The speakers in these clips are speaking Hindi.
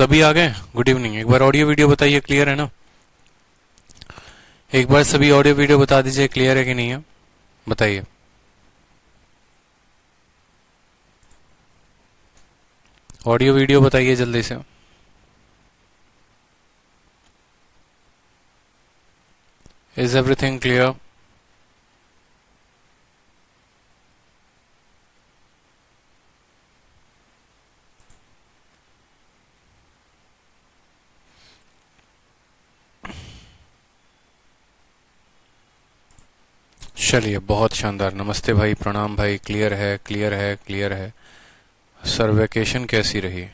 सभी आ गए। Good evening. एक बार ऑडियो वीडियो बताइए, क्लियर है ना? एक बार सभी ऑडियो वीडियो बता दीजिए, क्लियर है कि नहीं है, बताइए। ऑडियो वीडियो बताइए जल्दी से। Is everything clear? चलिए, बहुत शानदार। नमस्ते भाई, प्रणाम भाई। क्लियर है, क्लियर है, क्लियर है। सर वेकेशन कैसी रही?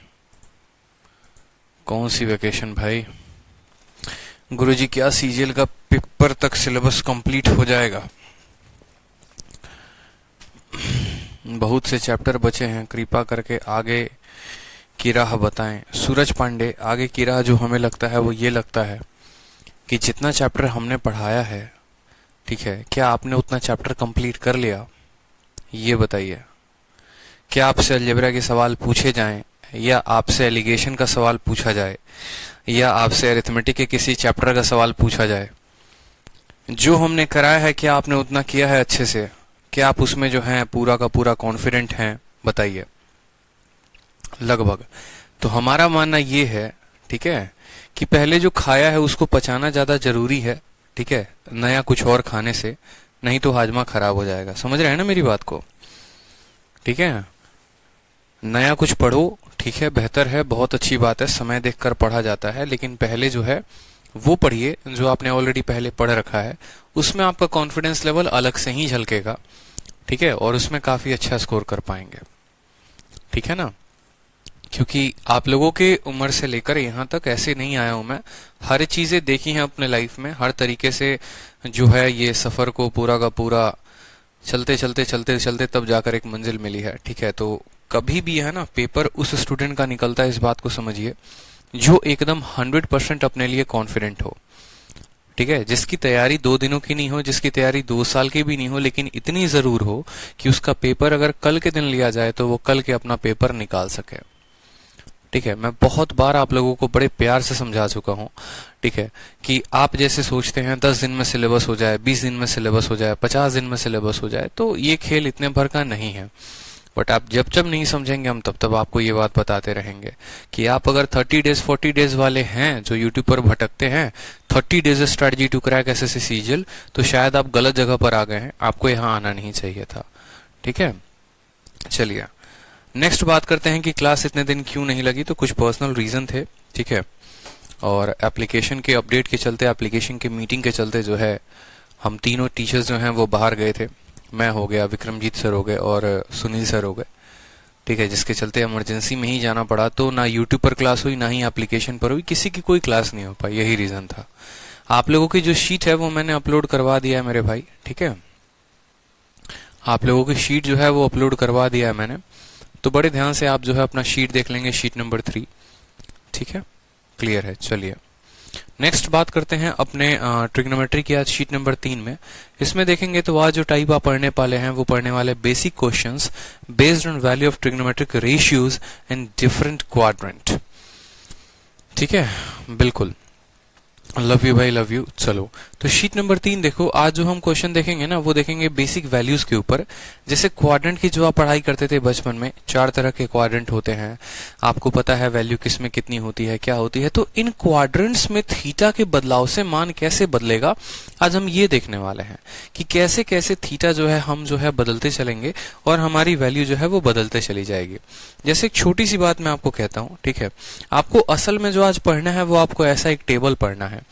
कौन सी वेकेशन भाई? गुरुजी, क्या सीजीएल का पेपर तक सिलेबस कंप्लीट हो जाएगा? बहुत से चैप्टर बचे हैं, कृपा करके आगे की राह बताएं। सूरज पांडे, आगे की राह जो हमें लगता है वो ये लगता है कि जितना चैप्टर हमने पढ़ाया है, ठीक है, क्या आपने उतना चैप्टर कंप्लीट कर लिया? ये बताइए। क्या आपसे अलजेब्रा के सवाल पूछे जाएं, या आपसे एलिगेशन का सवाल पूछा जाए, या आपसे अरिथमेटिक के किसी चैप्टर का सवाल पूछा जाए, जो हमने कराया है क्या आपने उतना किया है अच्छे से? क्या आप उसमें जो है पूरा का पूरा कॉन्फिडेंट हैं? बताइए। लगभग। तो हमारा मानना ये है, ठीक है, कि पहले जो खाया है उसको पचाना ज्यादा जरूरी है, ठीक है, नया कुछ और खाने से, नहीं तो हाजमा खराब हो जाएगा। समझ रहे हैं ना मेरी बात को? ठीक है, नया कुछ पढ़ो, ठीक है, बेहतर है, बहुत अच्छी बात है, समय देखकर पढ़ा जाता है, लेकिन पहले जो है वो पढ़िए जो आपने ऑलरेडी पहले पढ़ रखा है। उसमें आपका कॉन्फिडेंस लेवल अलग से ही झलकेगा, ठीक है, और उसमें काफी अच्छा स्कोर कर पाएंगे, ठीक है ना? क्योंकि आप लोगों के उम्र से लेकर यहाँ तक ऐसे नहीं आया हूं मैं, हर चीजें देखी हैं अपने लाइफ में, हर तरीके से जो है ये सफर को पूरा का पूरा चलते चलते चलते चलते तब जाकर एक मंजिल मिली है, ठीक है। तो कभी भी है ना, पेपर उस स्टूडेंट का निकलता है, इस बात को समझिए, जो एकदम 100% अपने लिए कॉन्फिडेंट हो, ठीक है, जिसकी तैयारी 2 दिनों की नहीं हो, जिसकी तैयारी 2 साल की भी नहीं हो, लेकिन इतनी जरूर हो कि उसका पेपर अगर कल के दिन लिया जाए तो वो कल के अपना पेपर निकाल सके, ठीक है। मैं बहुत बार आप लोगों को बड़े प्यार से समझा चुका हूँ, ठीक है, कि आप जैसे सोचते हैं 10 दिन में सिलेबस हो जाए, 20 दिन में सिलेबस हो जाए, 50 दिन में सिलेबस हो जाए, तो ये खेल इतने भर का नहीं है। बट आप जब जब नहीं समझेंगे, हम तब तब आपको ये बात बताते रहेंगे कि आप अगर 30 डेज 40 डेज वाले हैं जो यूट्यूब पर भटकते हैं, 30 days strategy to crack SSC CGL, तो शायद आप गलत जगह पर आ गए हैं, आपको यहाँ आना नहीं चाहिए था, ठीक है। चलिए नेक्स्ट बात करते हैं कि क्लास इतने दिन क्यों नहीं लगी। तो कुछ पर्सनल रीजन थे, ठीक है, और एप्लीकेशन के अपडेट के चलते, एप्लीकेशन के मीटिंग के चलते जो है हम तीनों टीचर्स जो हैं वो बाहर गए थे। मैं हो गया, विक्रमजीत सर हो गए और सुनील सर हो गए, ठीक है, जिसके चलते इमरजेंसी में ही जाना पड़ा। तो ना यूट्यूब पर क्लास हुई, ना ही एप्लीकेशन पर हुई, किसी की कोई क्लास नहीं हो पाई, यही रीजन था। आप लोगों की जो शीट है वो मैंने अपलोड करवा दिया है मेरे भाई, ठीक है, आप लोगों की शीट जो है वो अपलोड करवा दिया है मैंने, तो बड़े ध्यान से आप जो है अपना शीट देख लेंगे, शीट नंबर 3, ठीक है, क्लियर है। चलिए नेक्स्ट बात करते हैं अपने ट्रिग्नोमेट्री की, आज शीट नंबर 3 में। इसमें देखेंगे तो आज जो टाइप आप पढ़ने वाले हैं वो पढ़ने वाले basic questions based on value of trigonometric ratios in different quadrant, ठीक है, बिल्कुल। लव यू भाई, लव यू। चलो तो शीट नंबर 3 देखो, आज जो हम क्वेश्चन देखेंगे ना वो देखेंगे बेसिक वैल्यूज के ऊपर। जैसे क्वाड्रेंट की जो आप पढ़ाई करते थे बचपन में, 4 तरह के क्वाड्रेंट होते हैं, आपको पता है वैल्यू किस में कितनी होती है, क्या होती है। तो इन क्वाड्रेंट्स में थीटा के बदलाव से मान कैसे बदलेगा, आज हम ये देखने वाले हैं कि कैसे कैसे थीटा जो है हम जो है बदलते चलेंगे और हमारी वैल्यू जो है वो बदलते चली जाएगी। जैसे एक छोटी सी बात मैं आपको कहता हूँ, ठीक है, आपको असल में जो आज पढ़ना है वो आपको ऐसा एक टेबल पढ़ना है,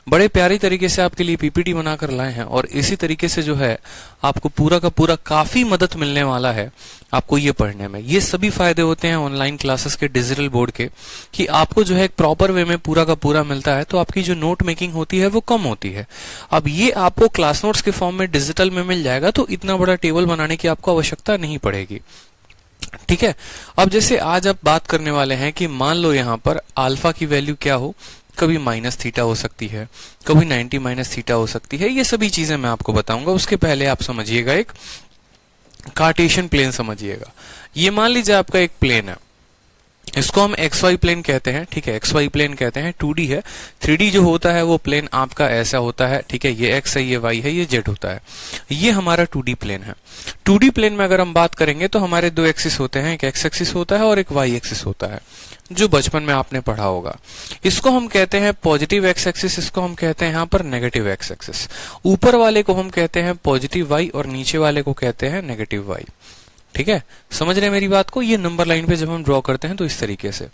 बड़े प्यारी तरीके से आपके लिए पीपीटी बनाकर लाए हैं, और इसी तरीके से जो है आपको पूरा का पूरा काफी मदद मिलने वाला है आपको ये पढ़ने में। ये सभी फायदे होते हैं ऑनलाइन क्लासेस के, डिजिटल बोर्ड के, कि आपको जो है एक प्रॉपर वे में पूरा का पूरा मिलता है, तो आपकी जो नोट मेकिंग होती है वो कम होती है। अब ये आपको क्लास नोट्स के फॉर्म में डिजिटल में मिल जाएगा, तो इतना बड़ा टेबल बनाने की आपको आवश्यकता नहीं पड़ेगी, ठीक है। अब जैसे आज आप बात करने वाले हैं कि मान लो यहाँ पर अल्फा की वैल्यू क्या हो, कभी माइनस थीटा हो सकती है, कभी 90 माइनस थीटा हो सकती है, ये सभी चीजें मैं आपको बताऊंगा। उसके पहले आप समझिएगा एक कार्टेशियन प्लेन समझिएगा। ये मान लीजिए आपका एक प्लेन है, इसको हम एक्स वाई प्लेन कहते हैं, ठीक है, एक्स वाई प्लेन कहते हैं, 2D है। 3D जो होता है वो प्लेन आपका ऐसा होता है, ठीक है, ये एक्स है, ये वाई है, ये जेड होता है। ये हमारा 2D प्लेन है। 2D प्लेन में अगर हम बात करेंगे तो हमारे दो एक्सिस होते हैं, एक एक्स एक्सिस होता है और एक वाई एक्सिस होता है, जो बचपन में आपने पढ़ा होगा। इसको हम कहते हैं पॉजिटिव एक्स एक्सिस, इसको हम कहते हैं यहाँ पर नेगेटिव एक्स एक्सिस। ऊपर वाले को हम कहते हैं पॉजिटिव वाई और नीचे वाले को कहते हैं नेगेटिव वाई। ठीक है, समझ रहे हैं मेरी बात को? ये नंबर लाइन पे जब हम ड्रॉ करते हैं तो इस तरीके से।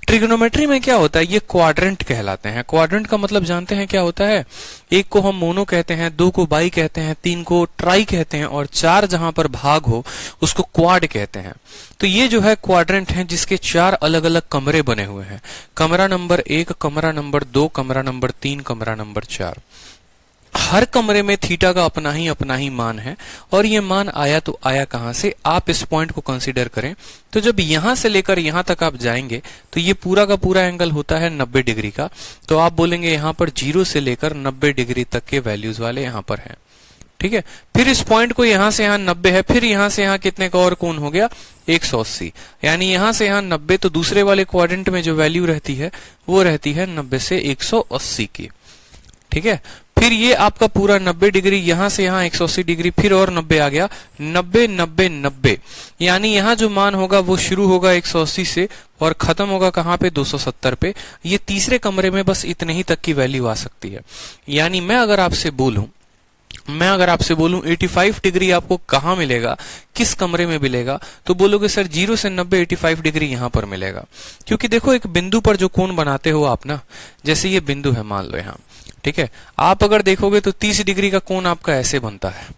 ट्रिग्नोमेट्री में क्या होता है, ये क्वाड्रेंट कहलाते हैं। क्वाड्रेंट का मतलब जानते हैं क्या होता है? एक को हम मोनो कहते हैं, दो को बाई कहते हैं, तीन को ट्राई कहते हैं और चार जहां पर भाग हो उसको क्वाड कहते हैं। तो ये जो है क्वाड्रेंट है जिसके चार अलग अलग कमरे बने हुए हैं। कमरा नंबर 1, कमरा नंबर 2, कमरा नंबर 3, कमरा नंबर 4। हर कमरे में थीटा का अपना ही मान है और ये मान आया तो आया कहां से? आप इस पॉइंट को कंसीडर करें तो जब यहां से लेकर यहां तक आप जाएंगे तो ये पूरा का पूरा एंगल होता है 90 डिग्री का। तो आप बोलेंगे यहां पर 0 से लेकर 90 डिग्री तक के वैल्यूज वाले यहां पर हैं। ठीक है, फिर इस पॉइंट को यहां से यहां 90 है, फिर यहां से यहां कितने का और कोण हो गया? 180। यानी यहां से यहां 90, तो दूसरे वाले क्वाड्रेंट में जो वैल्यू रहती है वो रहती है 90 से 180 की। ठीक है, फिर ये आपका पूरा 90 डिग्री, यहां से यहां 180 डिग्री, फिर और 90 आ गया, 90 90 90। यानी यहां जो मान होगा वो शुरू होगा 180 से और खत्म होगा कहां पे? 270 पे। ये तीसरे कमरे में बस इतने ही तक की वैल्यू आ सकती है। यानी मैं अगर आपसे बोलूं 85 डिग्री आपको कहां मिलेगा, किस कमरे में मिलेगा, तो बोलोगे सर 0 से 90 85 डिग्री यहां पर मिलेगा। क्योंकि देखो एक बिंदु पर जो कोण बनाते हो आप ना, जैसे ये बिंदु है मान लो यहां, ठीक है, आप अगर देखोगे तो 30 डिग्री का कोण आपका ऐसे बनता है।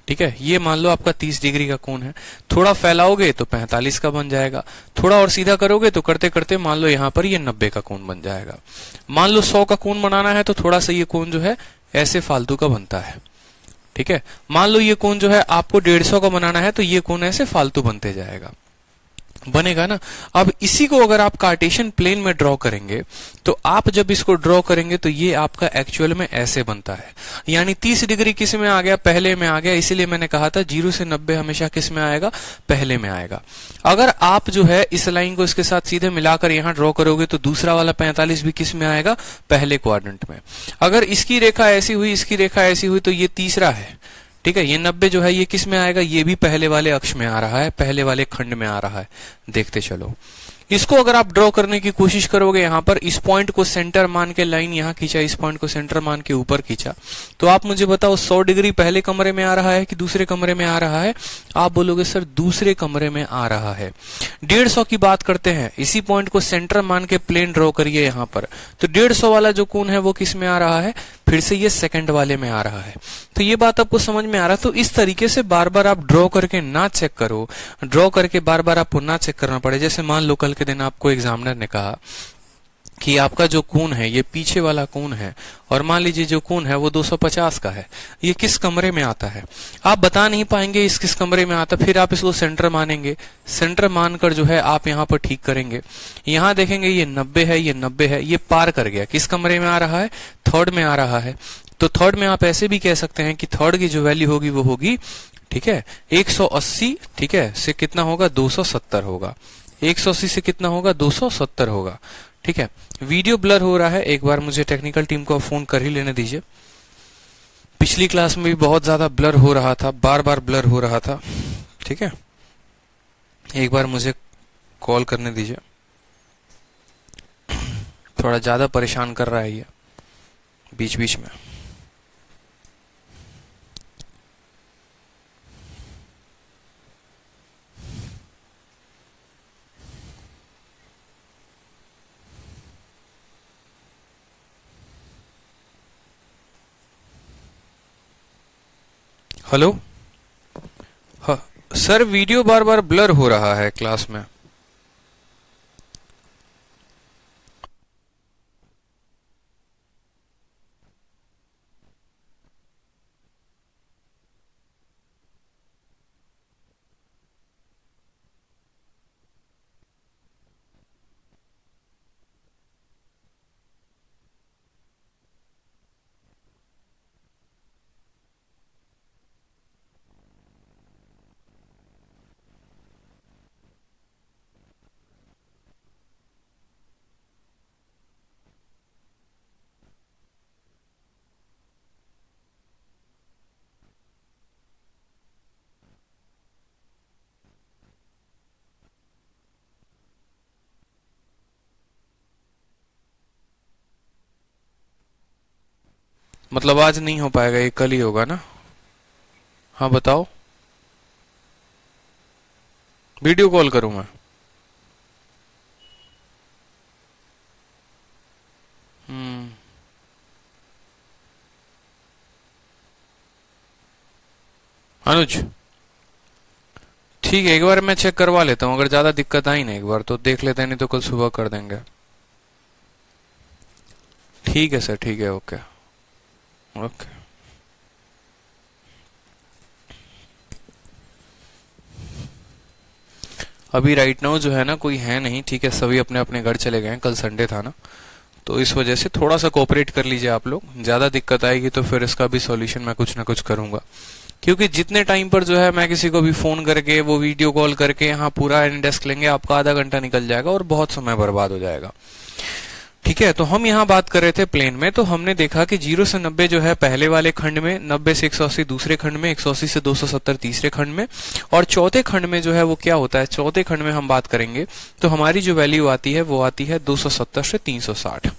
ठीक है, ये मान लो आपका 30 डिग्री का कोण है, थोड़ा फैलाओगे तो 45 का बन जाएगा, थोड़ा और सीधा करोगे तो करते करते मान लो यहां पर ये 90 का कोण बन जाएगा। मान लो 100 का कोण बनाना है तो थोड़ा सा ये कोण जो है ऐसे फालतू का बनता है। ठीक है, मान लो ये कोण जो है आपको 150 का बनाना है तो ये कोण ऐसे फालतू बनते जाएगा, बनेगा ना। अब इसी को अगर आप कार्टेशियन प्लेन में ड्रॉ करेंगे तो आप जब इसको ड्रॉ करेंगे तो ये आपका एक्चुअल में ऐसे बनता है। यानी 30 डिग्री किस में आ गया? पहले में आ गया। इसीलिए मैंने कहा था 0 से 90 हमेशा किस में आएगा? पहले में आएगा। अगर आप जो है इस लाइन को इसके साथ सीधे मिलाकर यहां ड्रॉ करोगे तो दूसरा वाला 45 भी किस में आएगा? पहले क्वाड्रेंट में। अगर इसकी रेखा ऐसी हुई, इसकी रेखा ऐसी हुई तो ये तीसरा है। ठीक है, ये 90 जो है ये किस में आएगा? ये भी पहले वाले अक्ष में आ रहा है, पहले वाले खंड में आ रहा है। देखते चलो, इसको अगर आप ड्रॉ करने की कोशिश करोगे, यहां पर इस पॉइंट को सेंटर मान के लाइन यहां खींचा, इस पॉइंट को सेंटर मान के ऊपर खींचा, तो आप मुझे बताओ 100 डिग्री पहले कमरे में आ रहा है कि दूसरे कमरे में आ रहा है? आप बोलोगे सर दूसरे कमरे में आ रहा है। 150 की बात करते हैं, इसी पॉइंट को सेंटर मान के प्लेन ड्रॉ करिए यहां पर, तो 150 वाला जो कोण है वो किस में आ रहा है? फिर से ये सेकंड वाले में आ रहा है। तो ये बात आपको समझ में आ रहा है? तो इस तरीके से बार बार आप ड्रॉ करके ना चेक करो, ड्रॉ करके बार बार आपको ना चेक करना पड़े। जैसे मान लो कल के दिन आपको एग्जामिनर ने कहा कि आपका जो कोण है ये पीछे वाला कोण है और मान लीजिए जो कोण है वो 250 का है, ये किस कमरे में आता है? आप बता नहीं पाएंगे इस किस कमरे में आता। फिर आप इसको सेंटर मानेंगे, सेंटर मानकर जो है आप यहां पर ठीक करेंगे, यहां देखेंगे ये 90 है, ये 90 है, ये पार कर गया, किस कमरे में आ रहा है? थर्ड में आ रहा है। तो थर्ड में आप ऐसे भी कह सकते हैं कि थर्ड की जो वैल्यू होगी वो होगी, ठीक है, 180, ठीक है, से कितना होगा? 270 होगा। 180 से कितना होगा? 270 होगा। ठीक है, वीडियो ब्लर हो रहा है, एक बार मुझे टेक्निकल टीम को फोन कर ही लेने दीजिए। पिछली क्लास में भी बहुत ज्यादा ब्लर हो रहा था, बार बार ब्लर हो रहा था। ठीक है, एक बार मुझे कॉल करने दीजिए, थोड़ा ज्यादा परेशान कर रहा है ये बीच बीच में। हेलो, हाँ सर, वीडियो बार बार ब्लर हो रहा है क्लास में। मतलब आज नहीं हो पाएगा, ये कल ही होगा ना? हाँ बताओ। वीडियो कॉल करूं मैं? हम्म। अनुज ठीक है, एक बार मैं चेक करवा लेता हूँ, अगर ज्यादा दिक्कत आई ना एक बार तो देख लेते हैं, नहीं तो कल सुबह कर देंगे। ठीक है सर, ठीक है, ओके ओके। अभी राइट नाउ जो है ना कोई है नहीं, ठीक है, सभी अपने अपने घर चले गए हैं, कल संडे था ना, तो इस वजह से थोड़ा सा कोऑपरेट कर लीजिए आप लोग। ज्यादा दिक्कत आएगी तो फिर इसका भी सॉल्यूशन मैं कुछ ना कुछ करूंगा, क्योंकि जितने टाइम पर जो है मैं किसी को भी फोन करके वो वीडियो कॉल करके यहाँ पूरा डेस्क लेंगे, आपका आधा घंटा निकल जाएगा और बहुत समय बर्बाद हो जाएगा। ठीक है, तो हम यहाँ बात कर रहे थे प्लेन में, तो हमने देखा कि 0 से 90 जो है पहले वाले खंड में, 90 से 180 दूसरे खंड में, 180 से 270 तीसरे खंड में, और चौथे खंड में जो है वो क्या होता है, चौथे खंड में हम बात करेंगे तो हमारी जो वैल्यू आती है वो आती है 270 से 360।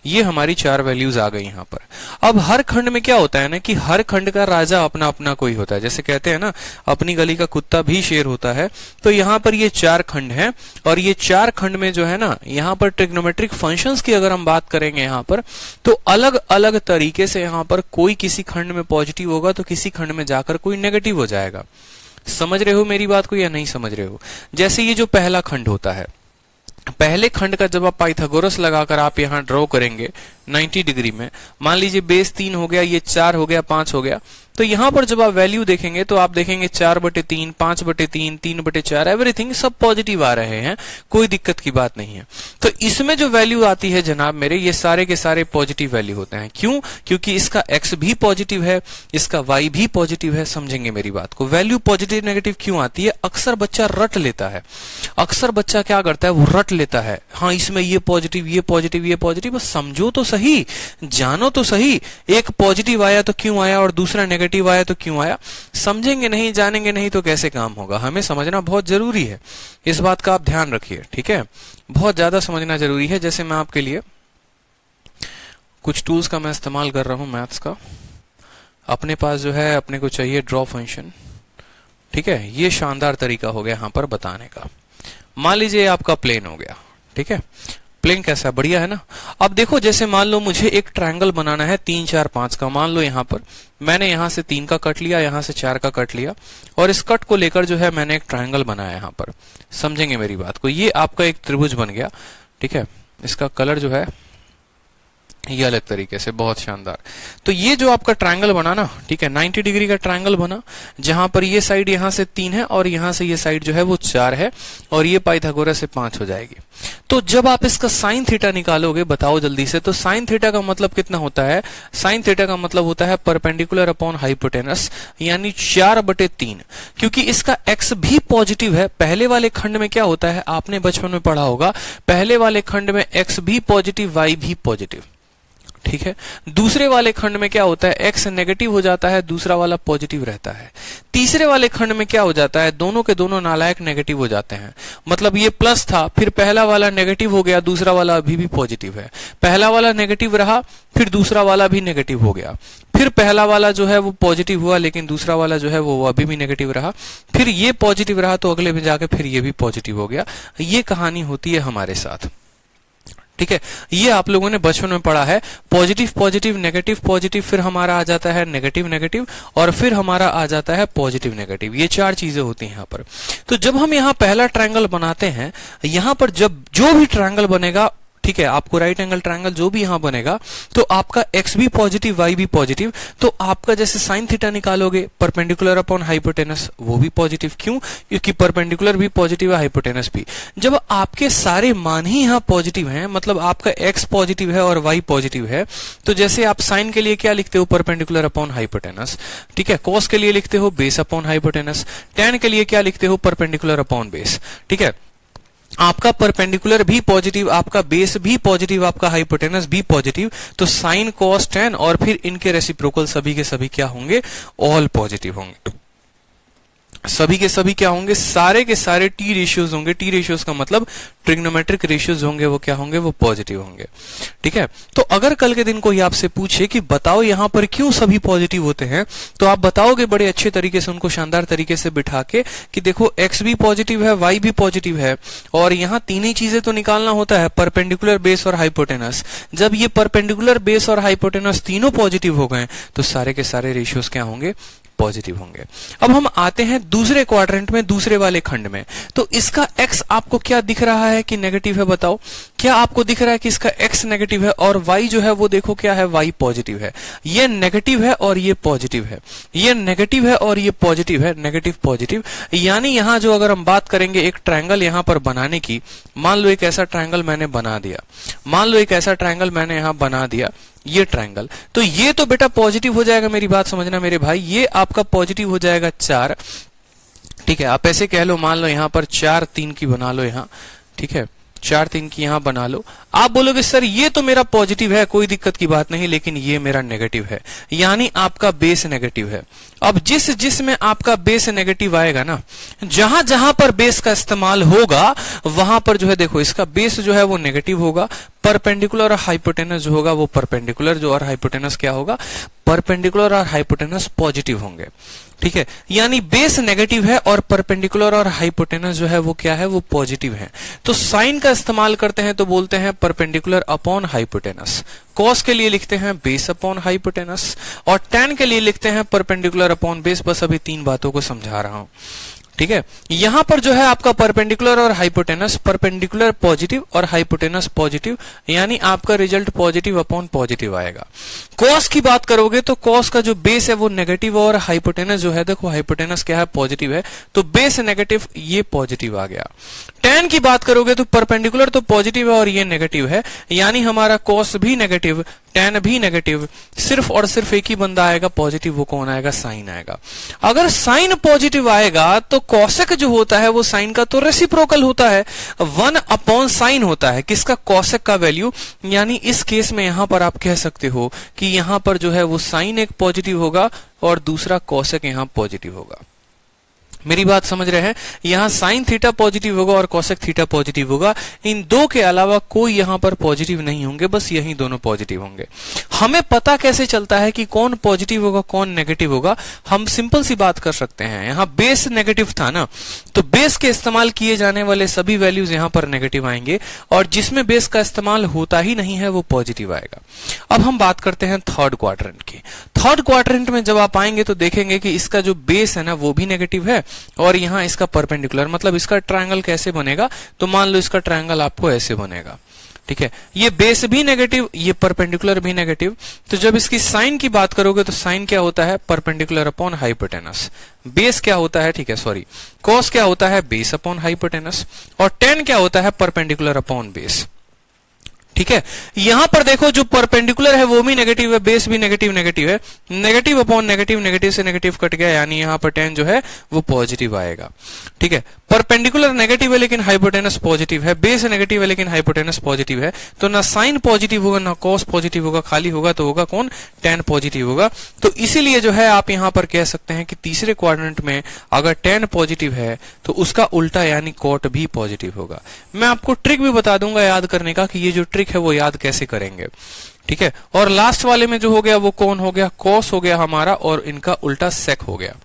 ये हमारी 4 वैल्यूज आ गई यहाँ पर। अब हर खंड में क्या होता है ना कि हर खंड का राजा अपना अपना कोई होता है, जैसे कहते हैं ना अपनी गली का कुत्ता भी शेर होता है। तो यहाँ पर ये 4 खंड हैं, और ये 4 खंड में जो है ना यहाँ पर ट्रिग्नोमेट्रिक फंक्शंस की अगर हम बात करेंगे यहाँ पर, तो अलग अलग तरीके से यहाँ पर कोई किसी खंड में पॉजिटिव होगा तो किसी खंड में जाकर कोई नेगेटिव हो जाएगा। समझ रहे हो मेरी बात को या नहीं समझ रहे हो? जैसे ये जो पहला खंड होता है, पहले खंड का जब आप पाइथागोरस लगाकर आप यहाँ ड्रॉ करेंगे 90 डिग्री में, मान लीजिए बेस 3 हो गया, ये 4 हो गया, 5 हो गया, तो यहाँ पर जब आप वैल्यू देखेंगे तो आप देखेंगे 4/3, 5/3, 3/4, एवरीथिंग सब पॉजिटिव आ रहे हैं, कोई दिक्कत की बात नहीं है। तो इसमें जो वैल्यू आती है जनाब मेरे, ये सारे के सारे पॉजिटिव वैल्यू होते हैं। क्यों? क्योंकि इसका x भी पॉजिटिव है, इसका y भी पॉजिटिव है। समझेंगे मेरी बात को? वैल्यू पॉजिटिव नेगेटिव क्यों आती है? अक्सर बच्चा रट लेता है, अक्सर बच्चा क्या करता है, वो रट लेता है, हाँ इसमें ये पॉजिटिव, ये पॉजिटिव, ये पॉजिटिव। समझो तो सही, जानो तो सही, एक पॉजिटिव आया तो क्यों आया और दूसरा नेगेटिव आया तो क्यों आया। समझेंगे नहीं, जानेंगे नहीं तो कैसे काम होगा। हमें समझना बहुत जरूरी है, इस बात का आप ध्यान रखिए, ठीक है, बहुत ज्यादा समझना जरूरी है। जैसे मैं आपके लिए कुछ टूल्स का मैं इस्तेमाल कर रहा हूं मैथ्स का, अपने पास जो है अपने को चाहिए ड्रॉ फंक्शन, ठीक है, ये शानदार तरीका हो गया यहां पर बताने का। मान लीजिए आपका प्लेन हो गया, ठीक है, प्लेन कैसा है, बढ़िया है ना। अब देखो जैसे मान लो मुझे एक ट्रायंगल बनाना है 3, 4, 5 का। मान लो यहाँ पर मैंने यहाँ से 3 का कट लिया, यहाँ से 4 का कट लिया, और इस कट को लेकर जो है मैंने एक ट्रायंगल बनाया यहाँ पर। समझेंगे मेरी बात को? ये आपका एक त्रिभुज बन गया, ठीक है, इसका कलर जो है ये अलग तरीके से, बहुत शानदार। तो ये जो आपका ट्रायंगल बना ना, ठीक है, 90 डिग्री का ट्रायंगल बना, जहां पर ये साइड यहां से 3 है और यहां से ये साइड जो है वो 4 है, और ये पाइथागोरस से 5 हो जाएगी। तो जब आप इसका साइन थीटा निकालोगे, बताओ जल्दी से, तो साइन थीटा का मतलब कितना होता है? साइन थीटा का मतलब होता है परपेंडिकुलर अपॉन हाइपोटेनस, यानी 4/3। क्योंकि इसका x भी पॉजिटिव है, पहले वाले खंड में क्या होता है, आपने बचपन में पढ़ा होगा, पहले वाले खंड में x भी पॉजिटिव, y भी पॉजिटिव, ठीक है। दूसरे वाले खंड में क्या होता है, x नेगेटिव हो जाता है, दूसरा वाला पॉजिटिव रहता है। तीसरे वाले खंड में क्या हो जाता है, दोनों के दोनों नालायक नेगेटिव हो जाते हैं। मतलब ये प्लस था, फिर पहला वाला नेगेटिव हो गया, दूसरा वाला अभी भी पॉजिटिव है। पहला वाला नेगेटिव रहा, फिर दूसरा वाला भी नेगेटिव हो गया, फिर पहला वाला जो है वो पॉजिटिव हुआ, लेकिन दूसरा वाला जो है वो अभी भी नेगेटिव रहा, फिर ये पॉजिटिव रहा तो अगले में जाके फिर ये भी पॉजिटिव हो गया। ये कहानी होती है हमारे साथ, ठीक है। ये आप लोगों ने बचपन में पढ़ा है, पॉजिटिव पॉजिटिव, नेगेटिव पॉजिटिव, फिर हमारा आ जाता है नेगेटिव नेगेटिव, और फिर हमारा आ जाता है पॉजिटिव नेगेटिव। ये 4 चीजें होती हैं यहाँ पर। तो जब हम यहाँ पहला ट्रायंगल बनाते हैं, यहाँ पर जब जो भी ट्रायंगल बनेगा, ठीक है, आपको राइट एंगल ट्रायंगल जो भी यहां बनेगा, तो आपका x भी पॉजिटिव, y भी पॉजिटिव, तो आपका जैसे साइन थीटा निकालोगे परपेंडिकुलर अपॉन हाइपोटेनस, वो भी पॉजिटिव। क्यों? क्योंकि परपेंडिकुलर भी पॉजिटिव है, हाइपोटेनस भी। जब आपके सारे मान ही यहां पॉजिटिव हैं, मतलब आपका x पॉजिटिव है और y पॉजिटिव है, तो जैसे आप साइन के लिए क्या लिखते हो, परपेंडिकुलर अपॉन हाइपोटेनस, ठीक है। कॉस के लिए लिखते हो बेस अपॉन हाइपोटेनस, टैन के लिए क्या लिखते हो, परपेंडिकुलर अपॉन बेस, ठीक है। आपका परपेंडिकुलर भी पॉजिटिव, आपका बेस भी पॉजिटिव, आपका हाइपोटेनस भी पॉजिटिव, तो साइन कॉस टैन और फिर इनके रेसिप्रोकल सभी के सभी क्या होंगे, ऑल पॉजिटिव होंगे। सभी के सभी क्या होंगे, सारे के सारे टी रेशियोज होंगे। टी रेशियोज का मतलब ट्रिग्नोमेट्रिक रेशियोज होंगे, वो क्या होंगे, वो पॉजिटिव होंगे। ठीक है, तो अगर कल के दिन कोई आपसे पूछे कि बताओ यहां पर क्यों सभी पॉजिटिव होते हैं, तो आप बताओगे बड़े अच्छे तरीके से, उनको शानदार तरीके से बिठा के कि देखो x भी पॉजिटिव है, y भी पॉजिटिव है, और यहां तीन ही चीजें तो निकालना होता है, परपेंडिकुलर, बेस और हाइपोटेनस। जब ये परपेंडिकुलर, बेस और हाइपोटेनस तीनों पॉजिटिव हो गए तो सारे के सारे रेशियोज क्या होंगे, पॉजिटिव होंगे। अब हम आते हैं दूसरे क्वाड्रेंट में, दूसरे वाले खंड में। तो इसका x आपको क्या दिख रहा है कि नेगेटिव है, बताओ क्या आपको दिख रहा है कि इसका x नेगेटिव है, और y जो है वो देखो क्या है, y पॉजिटिव है। ये नेगेटिव है और ये पॉजिटिव है, ये नेगेटिव है और ये पॉजिटिव है, नेगेटिव पॉजिटिव। यानी यहां जो अगर हम बात करेंगे एक ट्रायंगल यहां पर बनाने की, मान लो एक ऐसा ट्रायंगल मैंने बना दिया, मान लो एक ऐसा ट्रायंगल मैंने यहां बना दिया, ये ट्रायंगल, तो ये तो बेटा पॉजिटिव हो जाएगा, मेरी बात समझना मेरे भाई, ये आपका पॉजिटिव हो जाएगा 4। ठीक है, आप ऐसे कह लो, मान लो यहां पर 4 3 की बना लो यहां, ठीक है, 4 3 की यहां बना लो। आप बोलोगे सर ये तो मेरा पॉजिटिव है, कोई दिक्कत की बात नहीं, लेकिन ये मेरा नेगेटिव है, यानी आपका बेस नेगेटिव है। अब जिस में आपका बेस नेगेटिव आएगा ना, जहां जहां पर बेस का इस्तेमाल होगा वहां पर जो है देखो इसका बेस जो है वो नेगेटिव होगा, परपेंडिकुलर और हाइपोटेनस जो होगा वो परपेंडिकुलर जो और हाइपोटेनस क्या होगा, परपेंडिकुलर और हाइपोटेनस पॉजिटिव होंगे। ठीक है, यानी बेस नेगेटिव है और परपेंडिकुलर और हाइपोटेनस जो है वो क्या है, वो पॉजिटिव है। तो साइन का इस्तेमाल करते हैं तो बोलते हैं परपेंडिकुलर अपॉन हाइपोटेनस, कॉस के लिए लिखते हैं बेस अपॉन हाइपोटेनस, और टैन के लिए लिखते हैं परपेंडिकुलर अपॉन बेस। बस अभी 3 बातों को समझा रहा हूं। ठीक है, यहां पर जो है आपका परपेंडिकुलर और हाइपोटेनस, परपेंडिकुलर पॉजिटिव और हाइपोटेनस पॉजिटिव, यानी आपका रिजल्ट पॉजिटिव अपॉन पॉजिटिव आएगा। कॉस की बात करोगे तो कॉस का जो बेस है वो नेगेटिव और हाइपोटेनस जो है देखो हाइपोटेनस क्या है, पॉजिटिव है, तो बेस नेगेटिव, ये पॉजिटिव आ गया। टैन की बात करोगे तो परपेंडिकुलर तो पॉजिटिव है और ये नेगेटिव है, यानी हमारा कॉस भी नेगेटिव, टैन भी नेगेटिव, सिर्फ और सिर्फ एक ही बंदा आएगा पॉजिटिव, वो कौन आएगा, साइन आएगा। अगर साइन पॉजिटिव आएगा तो कॉसेक जो होता है वो साइन का तो रेसिप्रोकल होता है, 1 अपॉन साइन होता है, किसका, कॉसेक का वैल्यू। यानी इस केस में यहां पर आप कह सकते हो कि यहां पर जो है वो साइन एक पॉजिटिव होगा और दूसरा कॉसेक यहां पॉजिटिव होगा। मेरी बात समझ रहे हैं, यहां साइन थीटा पॉजिटिव होगा और कोसेक थीटा पॉजिटिव होगा, इन दो के अलावा कोई यहां पर पॉजिटिव नहीं होंगे, बस यही दोनों पॉजिटिव होंगे। हमें पता कैसे चलता है कि कौन पॉजिटिव होगा कौन नेगेटिव होगा, हम सिंपल सी बात कर सकते हैं। यहां बेस नेगेटिव था ना, तो बेस के इस्तेमाल किए जाने वाले सभी वैल्यूज यहां पर नेगेटिव आएंगे, और जिसमें बेस का इस्तेमाल होता ही नहीं है वो पॉजिटिव आएगा। अब हम बात करते हैं थर्ड क्वाड्रेंट की। थर्ड क्वाड्रेंट में जब आप आएंगे तो देखेंगे कि इसका जो बेस है ना वो भी नेगेटिव है, और यहां इसका परपेंडिकुलर, मतलब इसका ट्रायंगल कैसे बनेगा, तो मान लो इसका ट्रायंगल आपको ऐसे बनेगा। ठीक है, ये बेस भी नेगेटिव, ये परपेंडिकुलर भी नेगेटिव, तो जब इसकी साइन की बात करोगे तो साइन क्या होता है, परपेंडिकुलर अपॉन हाइपोटेनस। बेस क्या होता है, ठीक है सॉरी, कॉस क्या होता है, बेस अपॉन हाइपोटेनस, और टेन क्या होता है, परपेंडिकुलर अपॉन बेस। ठीक है, यहां पर देखो जो परपेंडिकुलर है वो भी नेगेटिव है, बेस भी नेगेटिव नेगेटिव है, नेगेटिव अपॉन नेगेटिव, नेगेटिव से नेगेटिव कट गया, यानी यहां पर टेन जो है वो पॉजिटिव आएगा। ठीक है, परपेंडिकुलर नेगेटिव है लेकिन हाइपोटेनस पॉजिटिव है, बेस नेगेटिव है लेकिन हाइपोटेनस पॉजिटिव है, तो ना साइन पॉजिटिव होगा ना कॉस पॉजिटिव होगा, खाली होगा तो होगा कौन, टेन पॉजिटिव होगा। तो इसीलिए जो है आप यहां पर कह सकते हैं कि तीसरे क्वाड्रेंट में अगर टेन पॉजिटिव है तो उसका उल्टा यानी कॉट भी पॉजिटिव होगा। मैं आपको ट्रिक भी बता दूंगा याद करने का कि ये जो ट्रिक है वो याद कैसे करेंगे। ठीक है, और लास्ट वाले में जो हो गया वो कौन हो गया, कॉस हो गया हमारा, और इनका उल्टा सेक हो गया।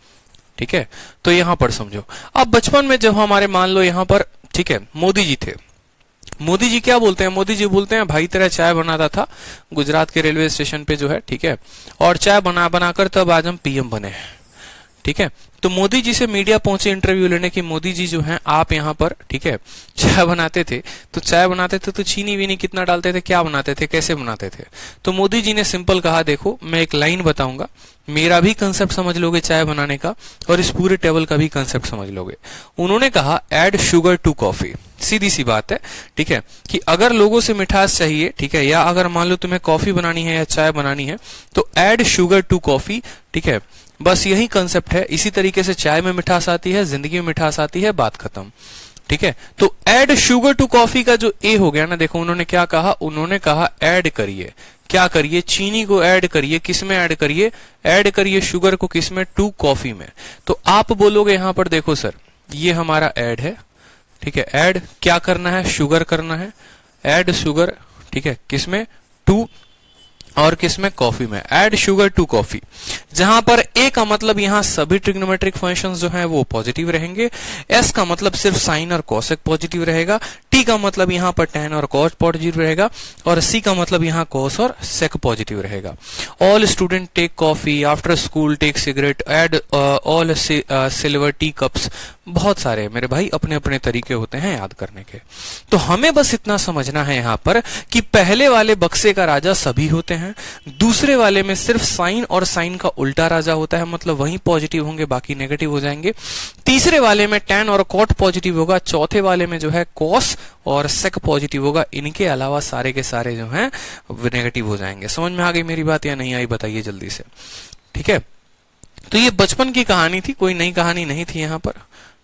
ठीक है, तो यहां पर समझो। अब बचपन में जब हमारे मान लो यहां पर, ठीक है, मोदी जी थे, मोदी जी क्या बोलते हैं, मोदी जी बोलते हैं भाई तेरा चाय बनाता था गुजरात के रेलवे स्टेशन पे जो है, ठीक है, और चाय बना बनाकर तब आज हम पीएम बने हैं। ठीक है, तो मोदी जी से मीडिया पहुंचे इंटरव्यू लेने की, मोदी जी जो हैं आप यहाँ पर, ठीक है, चाय बनाते थे, तो चाय बनाते थे तो चीनी वीनी कितना डालते थे, क्या बनाते थे, कैसे बनाते थे। तो मोदी जी ने सिंपल कहा, देखो मैं एक लाइन बताऊंगा, मेरा भी कंसेप्ट समझ लोगे चाय बनाने का और इस पूरे टेबल का भी कंसेप्ट समझ लोगे। उन्होंने कहा ऐड शुगर टू कॉफी, सीधी सी बात है। ठीक है, कि अगर लोगों से मिठास चाहिए, ठीक है, या अगर मान लो तुम्हें कॉफी बनानी है या चाय बनानी है तो ऐड शुगर टू कॉफी। ठीक है, बस यही कंसेप्ट है। इसी तरीके से चाय में मिठास आती है, जिंदगी में मिठास आती है, बात खत्म। ठीक है, तो ऐड शुगर टू कॉफी का जो ए हो गया ना, देखो उन्होंने क्या कहा, उन्होंने कहा ऐड करिए, क्या करिए, चीनी को ऐड करिए, किसमें ऐड करिए, ऐड करिए शुगर को किसमें, टू कॉफी में। तो आप बोलोगे यहां पर देखो सर ये हमारा ऐड है, ठीक है, ऐड क्या करना है, शुगर करना है, ऐड शुगर, ठीक है, किसमें, टू, और किसमें, कॉफी में, ऐड शुगर टू कॉफी। जहां पर ए का मतलब यहां सभी ट्रिग्नोमेट्रिक फंक्शंस जो हैं वो पॉजिटिव रहेंगे, एस का मतलब सिर्फ साइन और कॉसेक पॉजिटिव रहेगा, टी का मतलब यहां पर टैन और कॉस पॉजिटिव रहेगा, और सी का मतलब यहां कॉस और सेक पॉजिटिव रहेगा। All student take coffee, after school take cigarette, add all silver tea cups. बहुत सारे मेरे भाई अपने अपने तरीके होते हैं याद करने के। तो हमें बस इतना समझना है यहां पर कि पहले वाले बक्से का राजा सभी होते हैं, दूसरे वाले में सिर्फ साइन और साइन का उल्टा राजा होता है, मतलब वही पॉजिटिव होंगे बाकी नेगेटिव हो जाएंगे। तीसरे वाले में टैन और कॉट पॉजिटिव होगा, चौथे वाले में जो है कॉस और सेक पॉजिटिव होगा, इनके अलावा सारे के सारे जो हैं नेगेटिव हो जाएंगे। समझ में आ गई मेरी बात या नहीं आई, बताइए जल्दी से। ठीक है, तो ये बचपन की कहानी थी, कोई नई कहानी नहीं थी यहाँ पर।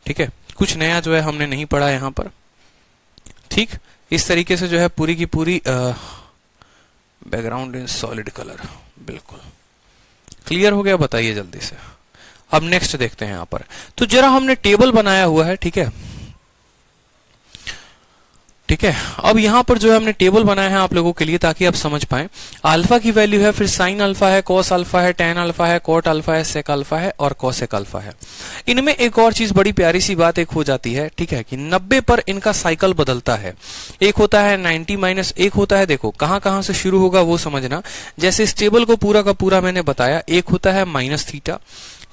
ठीक है, कुछ नया जो है हमने नहीं पढ़ा यहाँ पर। ठीक, इस तरीके से जो है पूरी की पूरी बैकग्राउंड इन सॉलिड कलर, बिल्कुल क्लियर हो गया, बताइए जल्दी से। अब नेक्स्ट देखते हैं यहाँ पर। तो जरा हमने टेबल बनाया हुआ है, ठीक है, ठीक है। अब यहां पर जो है हमने टेबल बनाया है आप लोगों के लिए ताकि आप समझ पाएं। अल्फा की वैल्यू है, फिर साइन अल्फा है, कॉस अल्फा है, टैन अल्फा है, कॉट अल्फा है, सेक अल्फा है और कॉसेक अल्फा है। इनमें एक और चीज बड़ी प्यारी सी बात एक हो जाती है, ठीक है, कि 90 पर इनका साइकिल बदलता है। एक होता है 90 माइनस, एक होता है, देखो कहां कहां से शुरू होगा वो समझना। जैसे इस टेबल को पूरा का पूरा मैंने बताया, एक होता है माइनस थीटा,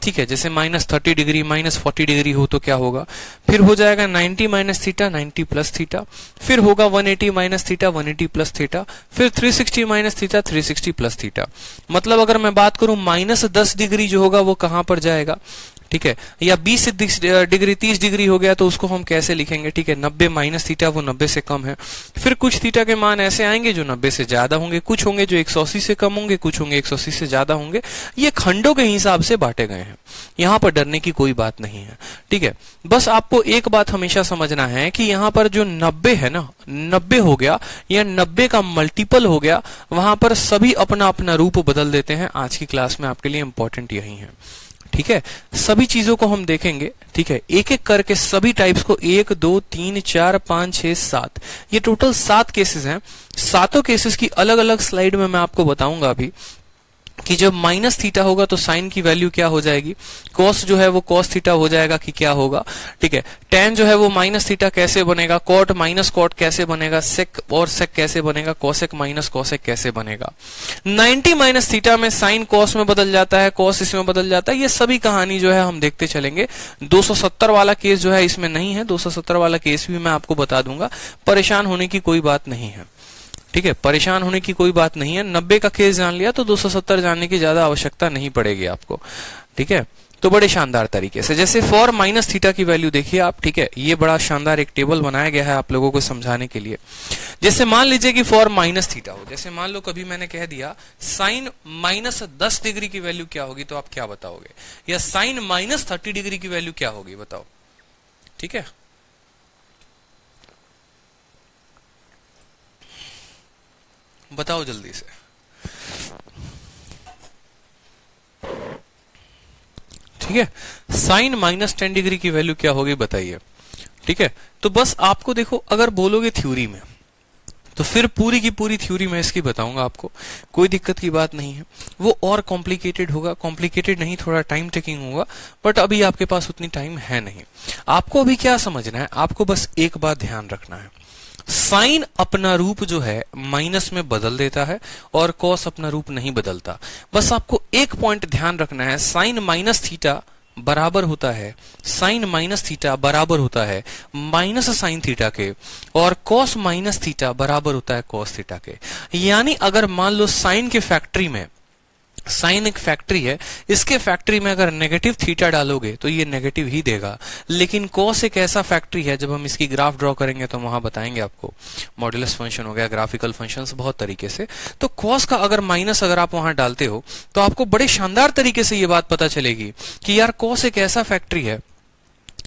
ठीक है, जैसे माइनस 30 डिग्री माइनस 40 डिग्री हो तो क्या होगा, फिर हो जाएगा 90 माइनस थीटा 90 प्लस थीटा, फिर होगा 180 माइनस थीटा 180 प्लस थीटा, फिर 360 माइनस थीटा 360 प्लस थीटा। मतलब अगर मैं बात करूं माइनस 10 डिग्री जो होगा वो कहां पर जाएगा, ठीक है, या 20 डिग्री 30 डिग्री हो गया तो उसको हम कैसे लिखेंगे, ठीक है, 90 माइनस थीटा वो 90 से कम है। फिर कुछ थीटा के मान ऐसे आएंगे जो 90 से ज्यादा होंगे, कुछ होंगे जो 180 से कम होंगे, कुछ होंगे 180 से ज्यादा होंगे। ये खंडों के हिसाब से बांटे गए हैं, यहां पर डरने की कोई बात नहीं है। ठीक है, बस आपको एक बात हमेशा समझना है कि यहां पर जो 90 है ना, 90 हो गया या 90 का मल्टीपल हो गया, वहां पर सभी अपना अपना रूप बदल देते हैं। आज की क्लास में आपके लिए इंपॉर्टेंट यही है। ठीक है, सभी चीजों को हम देखेंगे, ठीक है, एक एक करके सभी टाइप्स को, 1 2 3 4 5 6 7, ये टोटल 7 केसेस हैं। सातों केसेस की अलग अलग स्लाइड में मैं आपको बताऊंगा अभी कि जब माइनस थीटा होगा तो साइन की वैल्यू क्या हो जाएगी, कॉस जो है वो कॉस थीटा हो जाएगा कि क्या होगा। ठीक है, टैन जो है वो माइनस थीटा कैसे बनेगा, कॉट माइनस कॉट कैसे बनेगा, सेक और सेक कैसे बनेगा, कॉसेक माइनस कॉसेक कैसे बनेगा। 90 माइनस थीटा में साइन कॉस में बदल जाता है, कॉस इसमें बदल जाता है। ये सभी कहानी जो है हम देखते चलेंगे। 270 वाला केस जो है इसमें नहीं है, 270 वाला केस भी मैं आपको बता दूंगा, परेशान होने की कोई बात नहीं है। ठीक है, परेशान होने की कोई बात नहीं है। 90 का केस जान लिया तो 270 जानने की ज्यादा आवश्यकता नहीं पड़ेगी आपको। ठीक है, तो बड़े शानदार तरीके से, जैसे फॉर माइनस थीटा की वैल्यू देखिए आप। ठीक है, ये बड़ा शानदार एक टेबल बनाया गया है आप लोगों को समझाने के लिए। जैसे मान लीजिए कि फॉर माइनस थीटा हो, जैसे मान लो कभी मैंने कह दिया साइन माइनस 10 डिग्री की वैल्यू क्या होगी, तो आप क्या बताओगे, या साइन माइनस 30 डिग्री की वैल्यू क्या होगी, बताओ। ठीक है, बताओ जल्दी से। ठीक है, साइन माइनस 10 डिग्री की वैल्यू क्या होगी बताइए। ठीक है, तो बस आपको देखो, अगर बोलोगे थ्योरी में तो फिर पूरी की पूरी थ्योरी मैं इसकी बताऊंगा आपको, कोई दिक्कत की बात नहीं है। वो और कॉम्प्लिकेटेड होगा, कॉम्प्लिकेटेड नहीं, थोड़ा टाइम टेकिंग होगा, बट अभी आपके पास उतनी टाइम है नहीं। आपको अभी क्या समझना है, आपको बस एक बात ध्यान रखना है, साइन अपना रूप जो है माइनस में बदल देता है और कॉस अपना रूप नहीं बदलता। बस आपको एक पॉइंट ध्यान रखना है, साइन माइनस थीटा बराबर होता है, साइन माइनस थीटा बराबर होता है माइनस साइन थीटा के, और कॉस माइनस थीटा बराबर होता है कॉस थीटा के। यानी अगर मान लो साइन के फैक्ट्री में, साइन एक फैक्ट्री है, इसके फैक्ट्री में अगर नेगेटिव थीटा डालोगे तो ये नेगेटिव ही देगा, लेकिन कॉस एक ऐसा फैक्ट्री है, जब हम इसकी ग्राफ ड्रॉ करेंगे तो वहां बताएंगे आपको, मॉड्यूलस फंक्शन हो गया, ग्राफिकल फंक्शंस, बहुत तरीके से। तो कॉस का अगर माइनस अगर आप वहां डालते हो तो आपको बड़े शानदार तरीके से ये बात पता चलेगी कि यार कॉस एक ऐसा फैक्ट्री है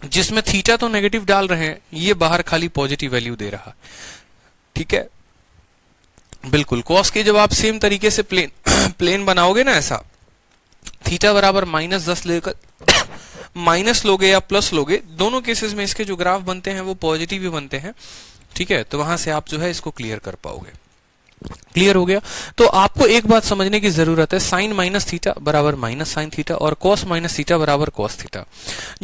जिसमें थीटा तो नेगेटिव डाल रहे हैं, ये बाहर खाली पॉजिटिव वैल्यू दे रहा। ठीक है, बिल्कुल। कॉस के जब आप सेम तरीके से प्लेन बनाओगे ना, ऐसा थीटा बराबर -10 लेकर माइनस लोगे या प्लस लोगे, दोनों केसेस में इसके जो ग्राफ बनते हैं वो पॉजिटिव ही बनते हैं। ठीक है, तो वहां से आप जो है इसको क्लियर कर पाओगे। क्लियर हो गया? तो आपको एक बात समझने की जरूरत है, साइन माइनस थीटा बराबर माइनस साइन थीटा और कॉस माइनस थीटा बराबर कॉस थीटा।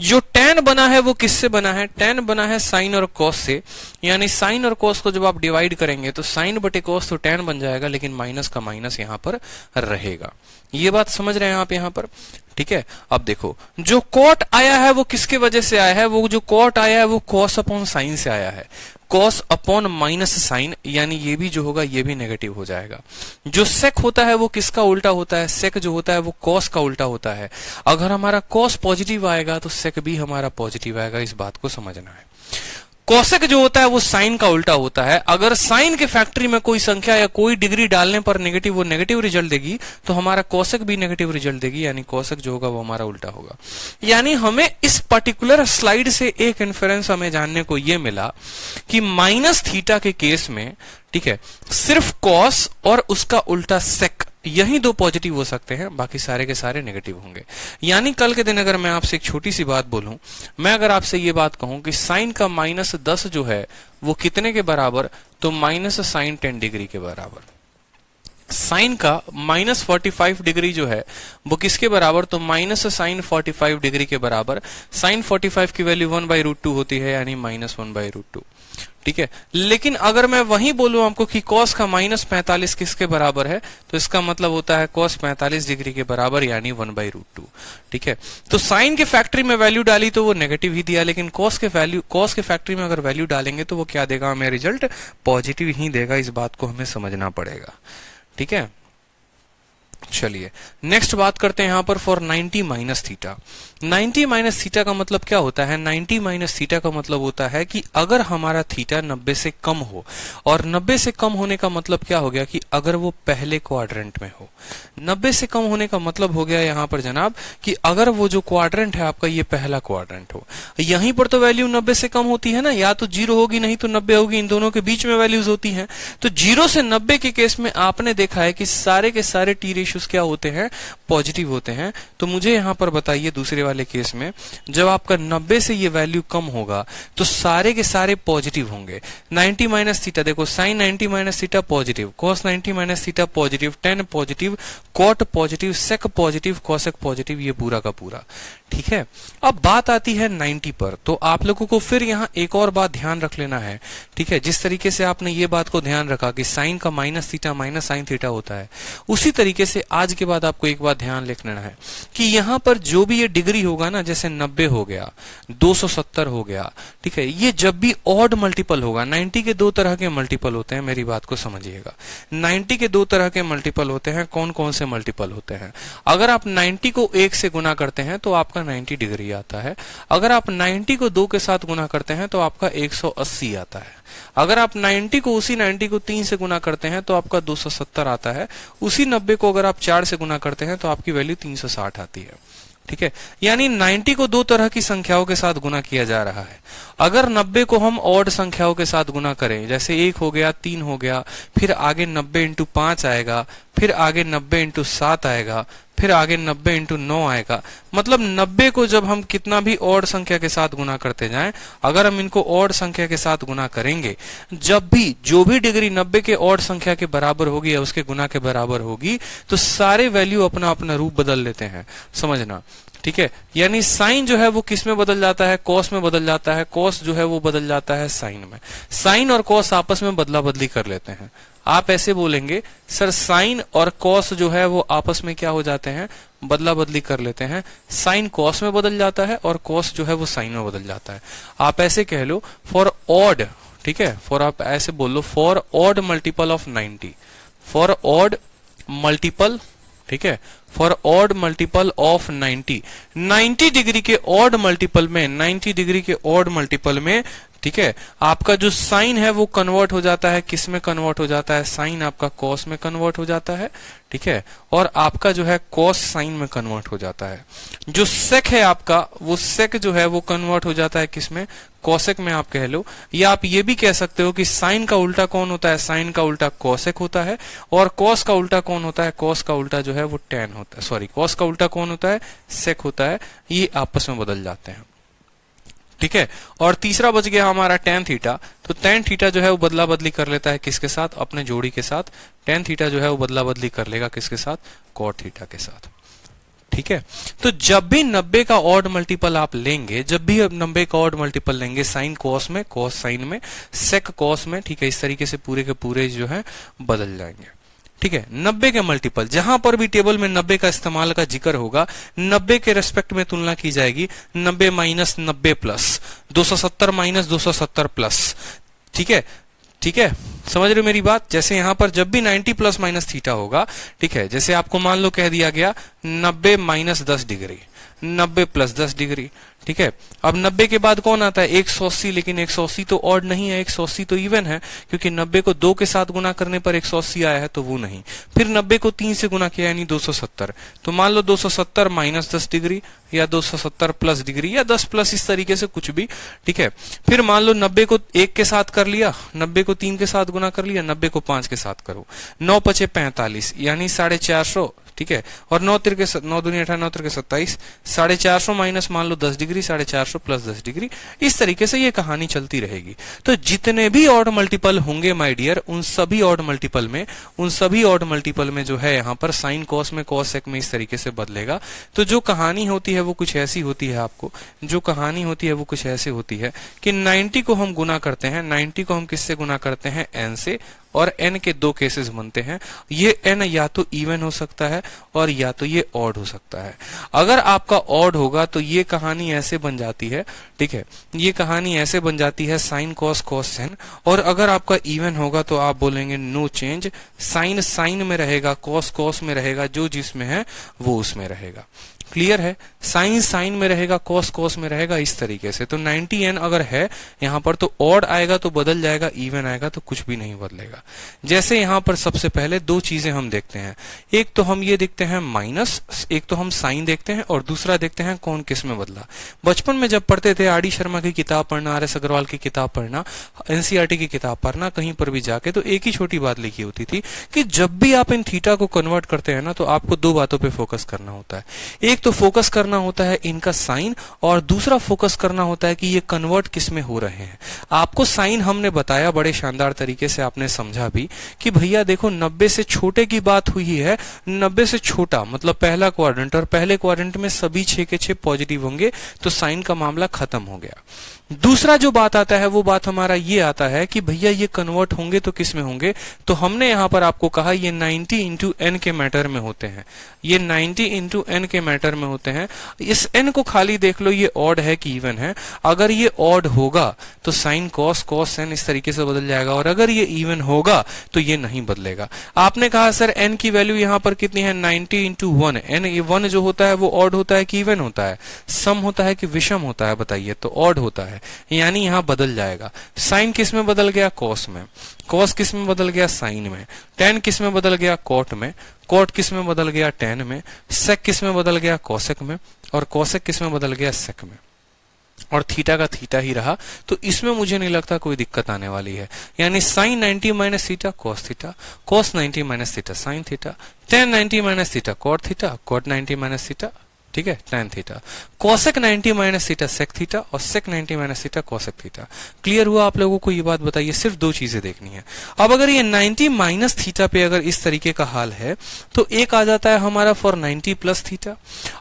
जो tan बना है वो किससे बना है? tan बना है साइन और कॉस से, यानी साइन और कॉस को जब आप डिवाइड करेंगे तो साइन बटे कॉस तो tan बन जाएगा, लेकिन माइनस का माइनस यहां पर रहेगा। ये बात समझ रहे हैं आप यहां पर? ठीक है, अब देखो जो कॉट आया है वो किसके वजह से आया है? वो जो कॉट आया है वो कॉस अपॉन साइन से आया है, कॉस अपॉन माइनस साइन, यानी ये भी जो होगा ये भी नेगेटिव हो जाएगा। जो सेक होता है वो किसका उल्टा होता है? सेक जो होता है वो कॉस का उल्टा होता है। अगर हमारा कॉस पॉजिटिव आएगा तो सेक भी हमारा पॉजिटिव आएगा, इस बात को समझना है। कोसेक जो होता है वो साइन का उल्टा होता है। अगर साइन के फैक्टरी में कोई संख्या या कोई डिग्री डालने पर नेगेटिव, वो नेगेटिव रिजल्ट देगी, तो हमारा कोसेक भी नेगेटिव रिजल्ट देगी, यानी कोसेक जो होगा वो हमारा उल्टा होगा। यानी हमें इस पर्टिकुलर स्लाइड से एक इन्फरेंस हमें जानने को ये मिला कि माइनस थीटा के केस में, ठीक है, सिर्फ कॉस और उसका उल्टा सेक, यही दो पॉजिटिव हो सकते हैं, बाकी सारे के सारे नेगेटिव होंगे। यानी कल के दिन अगर मैं आपसे एक छोटी सी बात बोलूं, मैं अगर आपसे ये बात कहूं कि साइन का -10 जो है वो कितने के बराबर, तो माइनस साइन 10 डिग्री के बराबर। साइन का -45 डिग्री जो है वो किसके बराबर, तो माइनस साइन 45 डिग्री के बराबर। साइन 45 की वैल्यू 1/√2 होती है, यानी -1/√2। ठीक है, लेकिन अगर मैं वही बोलूं आपको कि cos का -45 किसके बराबर है, तो इसका मतलब होता है cos 45 डिग्री के बराबर, यानी 1/√2। ठीक है, तो साइन के फैक्टरी में वैल्यू डाली तो वो नेगेटिव ही दिया, लेकिन cos के फैक्टरी में अगर वैल्यू डालेंगे तो वो क्या देगा हमें? रिजल्ट पॉजिटिव ही देगा। इस बात को हमें समझना पड़ेगा। ठीक है, चलिए नेक्स्ट बात करते हैं यहां पर for 90 minus theta. 90 minus theta का मतलब क्या होता है? 90 माइनस थीटा का मतलब होता है कि अगर हमारा थीटा 90 से कम हो, और 90 से कम होने का मतलब क्या हो गया कि अगर वो पहले क्वाड्रेंट में हो। 90 से कम होने का मतलब हो गया यहां पर जनाब कि अगर वो जो क्वाड्रेंट है आपका ये पहला क्वाड्रेंट हो। यहीं पर तो वैल्यू 90 से कम होती है ना, या तो 0 होगी नहीं तो 90 होगी, इन दोनों के बीच में वैल्यूज होती हैं। तो 0 से 90 के केस में आपने देखा है कि सारे के सारे टी रेशियोज क्या होते हैं? पॉजिटिव होते हैं। तो मुझे यहां पर बताइए दूसरे वाले केस में जब आपका 90 से ये वैल्यू कम होगा तो सारे के सारे पॉजिटिव होंगे। 90 माइनस थीटा देखो, sine 90 minus theta positive, cos 90 minus theta positive, tan positive, cot positive, sec positive, cosec positive, ये पूरा का पूरा। ठीक है, अब बात आती है 90 पर, तो आप लोगों को फिर यहां एक और बात ध्यान रख लेना है। ठीक है, जिस तरीके से आपने ये बात को ध्यान रखा कि साइन का minus theta minus sine theta होता है, उसी तरीके से आज के बाद आपको एक बात ध्यान रख लेना है कि यहां पर जो भी ये डिग्री होगा ना, जैसे 90 हो गया, 270 हो गया, ठीक है, ये जब भी ऑड मल्टीपल होगा, 90 के दो तरह के मल्टीपल होते हैं, मेरी बात को समझिएगा। 90 के दो तरह के मल्टीपल होते हैं। कौन कौन से मल्टीपल होते हैं? अगर आप 90 को 1 से गुना करते हैं तो आपका 90 डिग्री आता है। अगर आप 90 को 2 के साथ गुना करते हैं तो आपका 180 आता है। अगर आप 90 को 3 से गुना करते हैं तो आपका 270 आता है। उसी 90 को अगर आप 4 से गुना करते हैं तो आपकी वैल्यू 360 आती है। ठीक है, यानी 90 को दो तरह की संख्याओं के साथ गुना किया जा रहा है। अगर 90 को हम ऑड संख्याओं के साथ गुना करें, जैसे 1 हो गया, 3 हो गया, फिर आगे 90 इंटू 5 आएगा, फिर आगे 90 इंटू 7 आएगा, फिर आगे 90 इंटू 9 आएगा। मतलब 90 को जब हम कितना भी ऑड संख्या के साथ गुना करते जाएं, अगर हम इनको ऑड संख्या के साथ गुना करेंगे, जब भी जो भी डिग्री 90 के ऑड संख्या के बराबर होगी या उसके गुना के बराबर होगी, तो सारे वैल्यू अपना अपना रूप बदल लेते हैं, समझना। ठीक है, यानी साइन जो है वो किस में बदल जाता है? कॉस में बदल जाता है। कॉस जो है वो बदल जाता है साइन में। साइन और कॉस आपस में बदला बदली कर लेते हैं। आप ऐसे बोलेंगे, सर साइन और कॉस जो है वो आपस में क्या हो जाते हैं? बदला बदली कर लेते हैं। साइन कॉस में बदल जाता है और कॉस जो है वो साइन में बदल जाता है। आप ऐसे कह लो फॉर ऑड, ठीक है, फॉर आप ऐसे बोल लो for odd multiple of 90, for odd multiple, ठीक है, for odd multiple of 90, 90 degree के ऑड मल्टीपल में, 90 डिग्री के ऑड मल्टीपल में, ठीक है, आपका जो साइन है वो कन्वर्ट हो जाता है, किस में कन्वर्ट हो जाता है, साइन आपका कॉस में कन्वर्ट हो जाता है, ठीक है, और आपका जो है कॉस साइन में कन्वर्ट हो जाता है। जो सेक है आपका, वो सेक जो है वो कन्वर्ट हो जाता है किस में, कॉसेक में आप कह लो, या आप ये भी कह सकते हो कि साइन का उल्टा कौन होता है, साइन का उल्टा कॉसेक होता है, और कॉस का उल्टा कौन होता है, कॉस का उल्टा जो है वो टेन होता है, सॉरी कॉस का उल्टा कौन होता है, सेक होता है, ये आपस में बदल जाते हैं, ठीक है। और तीसरा बच गया हमारा टेन थीटा, तो टेन थीटा जो है वो बदला बदली कर लेता है किसके साथ, अपने जोड़ी के साथ, टेन थीटा जो है वो बदला बदली कर लेगा किसके साथ, कॉट थीटा के साथ, ठीक है। तो जब भी 90 का ऑड मल्टीपल आप लेंगे, जब भी 90 का ऑड मल्टीपल लेंगे, साइन कॉस में, कॉस साइन में, सेक कॉस में, ठीक है, इस तरीके से पूरे के पूरे जो है बदल जाएंगे, ठीक है। 90 के मल्टीपल, जहां पर भी टेबल में 90 का इस्तेमाल का जिक्र होगा, 90 के रेस्पेक्ट में तुलना की जाएगी, 90 माइनस 90 प्लस 270 माइनस 270 प्लस, ठीक है, ठीक है, समझ रहे हो मेरी बात। जैसे यहां पर जब भी 90 प्लस माइनस थीटा होगा, ठीक है, जैसे आपको मान लो कह दिया गया 90 माइनस 10 डिग्री, 90 प्लस 10 डिग्री, ठीक है। अब 90 के बाद कौन आता है, 180, लेकिन 180 तो ऑड नहीं है, 180 तो इवन है, क्योंकि 90 को 2 के साथ गुना करने पर 180 आया है, तो वो नहीं। फिर 90 को 3 से गुना किया यानी 270, तो मान लो 270 माइनस 10 डिग्री या 270 प्लस डिग्री या 10 प्लस, इस तरीके से कुछ भी, ठीक है। फिर मान लो 90 को 1 के साथ कर लिया, 90 को 3 के साथ गुना कर लिया, 90 को 5 के साथ करो, 9 पचे 45 यानी 450, ठीक है, और 9 तिरके 9 दूनी 18, 9 तिरके 27, 450 माइनस मान लो 10 डिग्री, 450 प्लस 10 डिग्री, इस तरीके से ये कहानी चलती रहेगी। तो जितने भी ऑड मल्टीपल होंगे माय डियर, उन सभी ऑड मल्टीपल में, उन सभी ऑड मल्टीपल में जो है यहाँ पर साइन कॉस में, कॉस सेक में इस तरीके से बदलेगा। तो जो कहानी होती है वो कुछ ऐसी होती है, आपको जो कहानी होती है वो कुछ ऐसे होती है कि 90 को हम गुना करते हैं, 90 को हम किससे गुना करते हैं, n से, और n के दो केसेस बनते हैं। ये n या तो इवन हो सकता है और या तो ये ऑड हो सकता है। अगर आपका ऑड होगा तो ये कहानी ऐसे बन जाती है, ठीक है, ये कहानी ऐसे बन जाती है साइन कॉस कॉस साइन, और अगर आपका इवन होगा तो आप बोलेंगे नो चेंज, साइन साइन में रहेगा, कॉस कॉस में रहेगा, जो जिसमें है वो उसमें रहेगा। क्लियर है, साइन साइन में रहेगा, कॉस कॉस में रहेगा, इस तरीके से। तो 90n अगर है यहाँ पर तो ऑड आएगा तो बदल जाएगा, इवन आएगा तो कुछ भी नहीं बदलेगा। जैसे यहाँ पर सबसे पहले दो चीजें हम देखते हैं, एक तो हम ये देखते हैं माइनस, एक तो हम साइन देखते हैं, और दूसरा देखते हैं कौन किस में बदला। बचपन में जब पढ़ते थे आर डी शर्मा की किताब पढ़ना, आर एस अग्रवाल की किताब पढ़ना, एनसीईआरटी की किताब पढ़ना, कहीं पर भी जाके तो एक ही छोटी बात लिखी होती थी कि जब भी आप इन थीटा को कन्वर्ट करते हैं ना, तो आपको दो बातों पर फोकस करना होता है। एक तो फोकस करना होता है इनका साइन, और दूसरा फोकस करना होता है कि ये कन्वर्ट किस में हो रहे हैं। आपको साइन हमने बताया बड़े शानदार तरीके से, आपने समझा भी कि भैया देखो 90 से छोटे की बात हुई है, 90 से छोटा मतलब पहला क्वाड्रेंट, और पहले क्वाड्रेंट में सभी 6 के 6 पॉजिटिव होंगे, तो साइन का मामला खत्म हो गया। दूसरा जो बात आता है वो बात हमारा ये आता है कि भैया ये कन्वर्ट होंगे तो किस में होंगे, तो हमने यहां पर आपको कहा ये 90 इंटू एन के मैटर में होते हैं, ये 90 इंटू एन के मैटर में होते हैं। इस एन को खाली देख लो, ये ऑड है कि इवन है। अगर ये ऑड होगा तो साइन कॉस कॉस साइन इस तरीके से बदल जाएगा, और अगर ये इवन होगा तो ये नहीं बदलेगा। आपने कहा सर एन की वैल्यू यहां पर कितनी है, 90 इंटू 1। एन 1 जो होता है वो ऑड होता है कि इवन होता है, सम होता है कि विषम होता है, बताइए। तो ऑड होता है, यानी यहां बदल जाएगा। साइन किस में बदल गया, कॉस में। कॉस किस में बदल गया, साइन में। टेन किस में बदल गया, कॉट में। कॉट किस में बदल गया, टेन में। सेक किस में बदल गया, कॉसेक में। और कॉसेक किस में बदल गया, सेक में। और थीटा का थीटा ही रहा, तो इसमें मुझे नहीं लगता कोई दिक्कत आने वाली है। यानी sine 90 minus theta cos theta, cos 90 minus theta sine theta, tan 90 minus theta cot theta, cot 90 minus theta, ठीक है, tan theta. Cosec 90 minus theta sec theta, और sec 90 minus theta cosec theta. Clear हुआ आप लोगों को? ये बात बताइए, सिर्फ दो चीजें देखनी है। अब अगर ये 90 माइनस थीटा पे अगर इस तरीके का हाल है, तो एक आ जाता है हमारा फॉर 90 प्लस थीटा।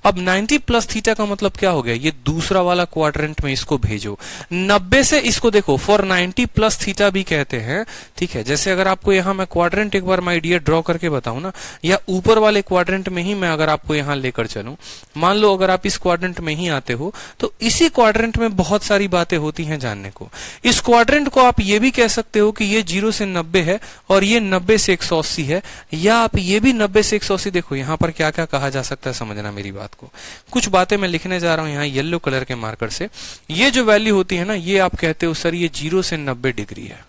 अब 90 प्लस थीटा का मतलब क्या हो गया, ये दूसरा वाला क्वाड्रेंट में इसको भेजो। 90 से इसको देखो, फॉर 90 प्लस थीटा भी कहते हैं, ठीक है। जैसे अगर आपको यहां मैं क्वाड्रेंट एक बार माय डियर ड्रॉ करके बताऊं ना, या ऊपर वाले क्वाड्रेंट में ही मैं अगर आपको यहां लेकर चलूं, मान लो अगर आप इस क्वाड्रेंट में ही आते हो तो इसी क्वाड्रेंट में बहुत सारी बातें होती हैं जानने को। इस क्वाड्रेंट को आप ये भी कह सकते हो कि ये 0 से 90 है और ये 90 से 180 है, या आप ये भी 90 से 180। देखो यहाँ पर क्या क्या कहा जा सकता है, समझना मेरी बात को। कुछ बातें मैं लिखने जा रहा हूं यहाँ येलो कलर के मार्कर से। ये जो वैल्यू होती है ना, ये आप कहते हो सर ये 0 से 90 डिग्री है,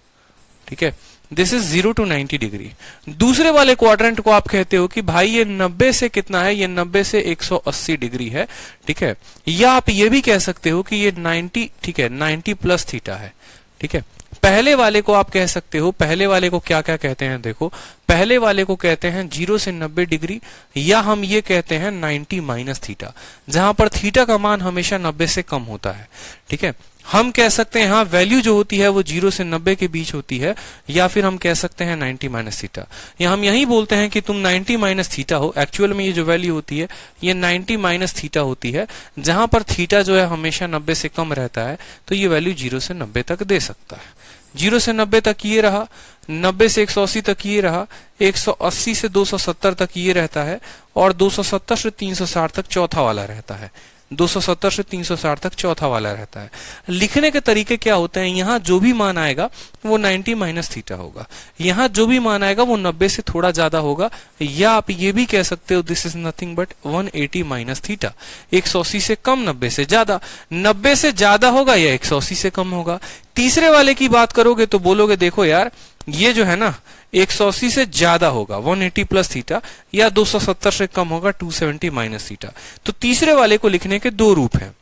ठीक है, दिस इज 0 to 90 डिग्री। दूसरे वाले क्वाड्रेंट को आप कहते हो कि भाई ये 90 से कितना है, ये 90 से 180 डिग्री है, ठीक है, या आप ये भी कह सकते हो कि ये 90, ठीक है, 90 प्लस थीटा है, ठीक है। पहले वाले को आप कह सकते हो, पहले वाले को क्या क्या कहते हैं, देखो पहले वाले को कहते हैं 0 से 90 डिग्री, या हम ये कहते हैं 90 माइनस थीटा, जहां पर थीटा का मान हमेशा 90 से कम होता है, ठीक है। हम कह सकते हैं यहाँ वैल्यू जो होती है वो 0 से 90 के बीच होती है, या फिर हम कह सकते हैं 90 माइनस थीटा, या हम यही बोलते हैं कि तुम 90 माइनस थीटा हो। एक्चुअल में ये जो वैल्यू होती है ये 90 माइनस थीटा होती है, जहां पर थीटा जो है हमेशा 90 से कम रहता है, तो ये वैल्यू 0 से 90 तक दे सकता है। 0 से 90 तक ये रहा, 90 से 180 तक ये रहा, 180 से 270 तक ये रहता है, और 270 से 360 तक चौथा वाला रहता है। 270 से 360 तक चौथा वाला रहता है। लिखने के तरीके क्या होते हैं, यहाँ जो भी मान आएगा वो 90 माइनस थीटा होगा, यहाँ जो भी मान आएगा वो 90 से थोड़ा ज्यादा होगा, या आप ये भी कह सकते हो this is nothing but 180 minus theta. 180 से कम, 90 से ज्यादा, 90 से ज्यादा होगा या 180 से कम होगा। तीसरे वाले की बात करोगे तो बोलोगे देखो यार ये जो है ना 180 से ज्यादा होगा 180 प्लस थीटा, या 270 से कम होगा 270 माइनस थीटा। तो तीसरे वाले को लिखने के दो रूप हैं।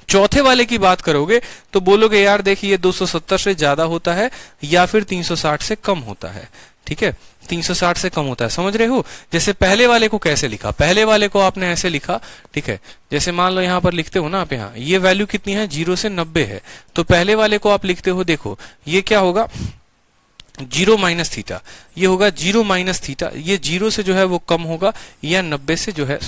चौथे वाले की बात करोगे तो बोलोगे यार देखिए 270 से ज्यादा होता है या फिर 360 से कम होता है, ठीक है, 360 से कम होता है। समझ रहे हो? जैसे पहले वाले को कैसे लिखा, पहले वाले को आपने ऐसे लिखा, ठीक है, जैसे मान लो यहां पर लिखते हो ना आप, यहाँ ये वैल्यू कितनी है 0 से 90 है, तो पहले वाले को आप लिखते हो, देखो ये क्या होगा 0 माइनस थीटा, ये होगा 0 माइनस थीटा, ये 0 से जो है वो कम होगा, या 90 से जो है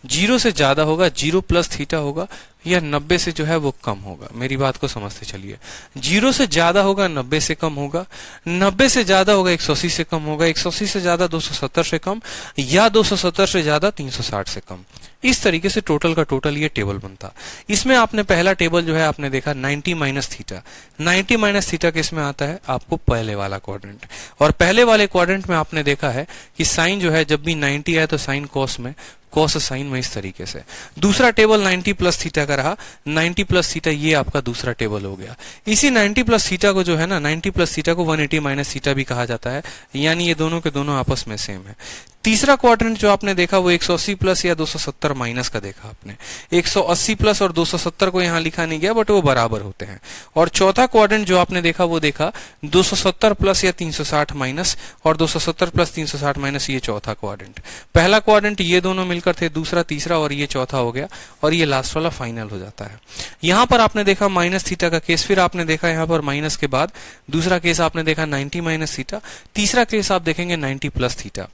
0 से ज्यादा होगा, 0 प्लस थीटा होगा, या 90 से जो है वो कम होगा। मेरी बात को समझते चलिए, 0 से ज्यादा होगा 90 से कम होगा, 90 से ज्यादा होगा 180 से कम होगा, 180 से ज्यादा 270 से कम, या 270 से ज्यादा 360 से कम। इस तरीके से टोटल का टोटल ये टेबल बनता। इसमें आपने पहला टेबल जो है आपने देखा 90 माइनस थीटा। 90 माइनस थीटा किस में आता है, आपको पहले वाला क्वाड्रेंट, और पहले वाले क्वाड्रेंट में आपने देखा है कि साइन जो है जब भी 90 है तो साइन कॉस में, कॉस साइन में, इस तरीके से। दूसरा टेबल 90 प्लस थीटा का रहा, 90 प्लस थीटा ये आपका दूसरा टेबल हो गया। इसी 90 प्लस थीटा को जो है ना, 90 प्लस थीटा को 180 माइनस थीटा भी कहा जाता है, यानी ये दोनों के दोनों आपस में सेम है। तीसरा क्वाड्रेंट जो आपने देखा वो 180 प्लस या 270 माइनस का देखा आपने। 180 प्लस और 270 को यहां लिखा नहीं गया, बट वो बराबर होते हैं। और चौथा क्वाड्रेंट जो आपने देखा वो देखा 270 प्लस या 360 माइनस, और 270 प्लस 360 माइनस, ये चौथा क्वाड्रेंट। पहला क्वाड्रेंट ये दोनों मिलकर थे, दूसरा तीसरा, और ये चौथा हो गया, और ये लास्ट वाला फाइनल हो जाता है। यहां पर आपने देखा माइनस थीटा का केस, फिर आपने देखा यहां पर माइनस के बाद दूसरा केस आपने देखा 90 माइनस थीटा, तीसरा केस आप देखेंगे 90 प्लस थीटा।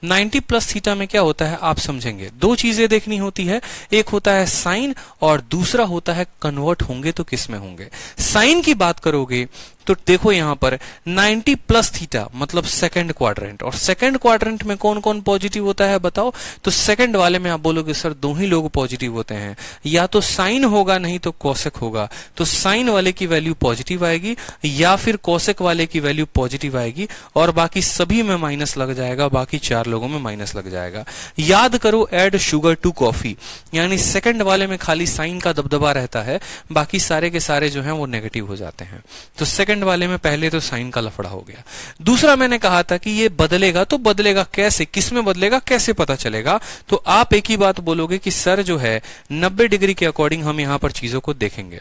90 प्लस थीटा में क्या होता है आप समझेंगे, दो चीजें देखनी होती है, एक होता है साइन और दूसरा होता है कन्वर्ट होंगे तो किस में होंगे। साइन की बात करोगे तो देखो यहां पर 90 प्लस थीटा मतलब सेकंड क्वाड्रेंट, और सेकंड क्वाड्रेंट में कौन कौन पॉजिटिव होता है बताओ, तो सेकंड वाले में आप बोलोगे सर दो ही लोग पॉजिटिव होते हैं, या तो साइन होगा नहीं तो कोसेक होगा, तो साइन वाले की वैल्यू पॉजिटिव आएगी, या फिर कोसेक वाले की वैल्यू पॉजिटिव आएगी, और बाकी सभी में माइनस लग जाएगा, बाकी चार लोगों में माइनस लग जाएगा। याद करो ऐड शुगर टू कॉफी, यानी सेकंड वाले में खाली साइन का दबदबा रहता है, बाकी सारे के सारे जो हैं वो नेगेटिव हो जाते हैं। तो सेकंड वाले में पहले तो साइन का लफड़ा हो गया। दूसरा मैंने कहा था कि ये बदलेगा, तो बदलेगा कैसे, किस में बदलेगा, कैसे पता चलेगा, तो आप एक ही बात बोलोगे कि सर जो है 90 डिग्री के अकॉर्डिंग हम यहां पर चीजों को देखेंगे।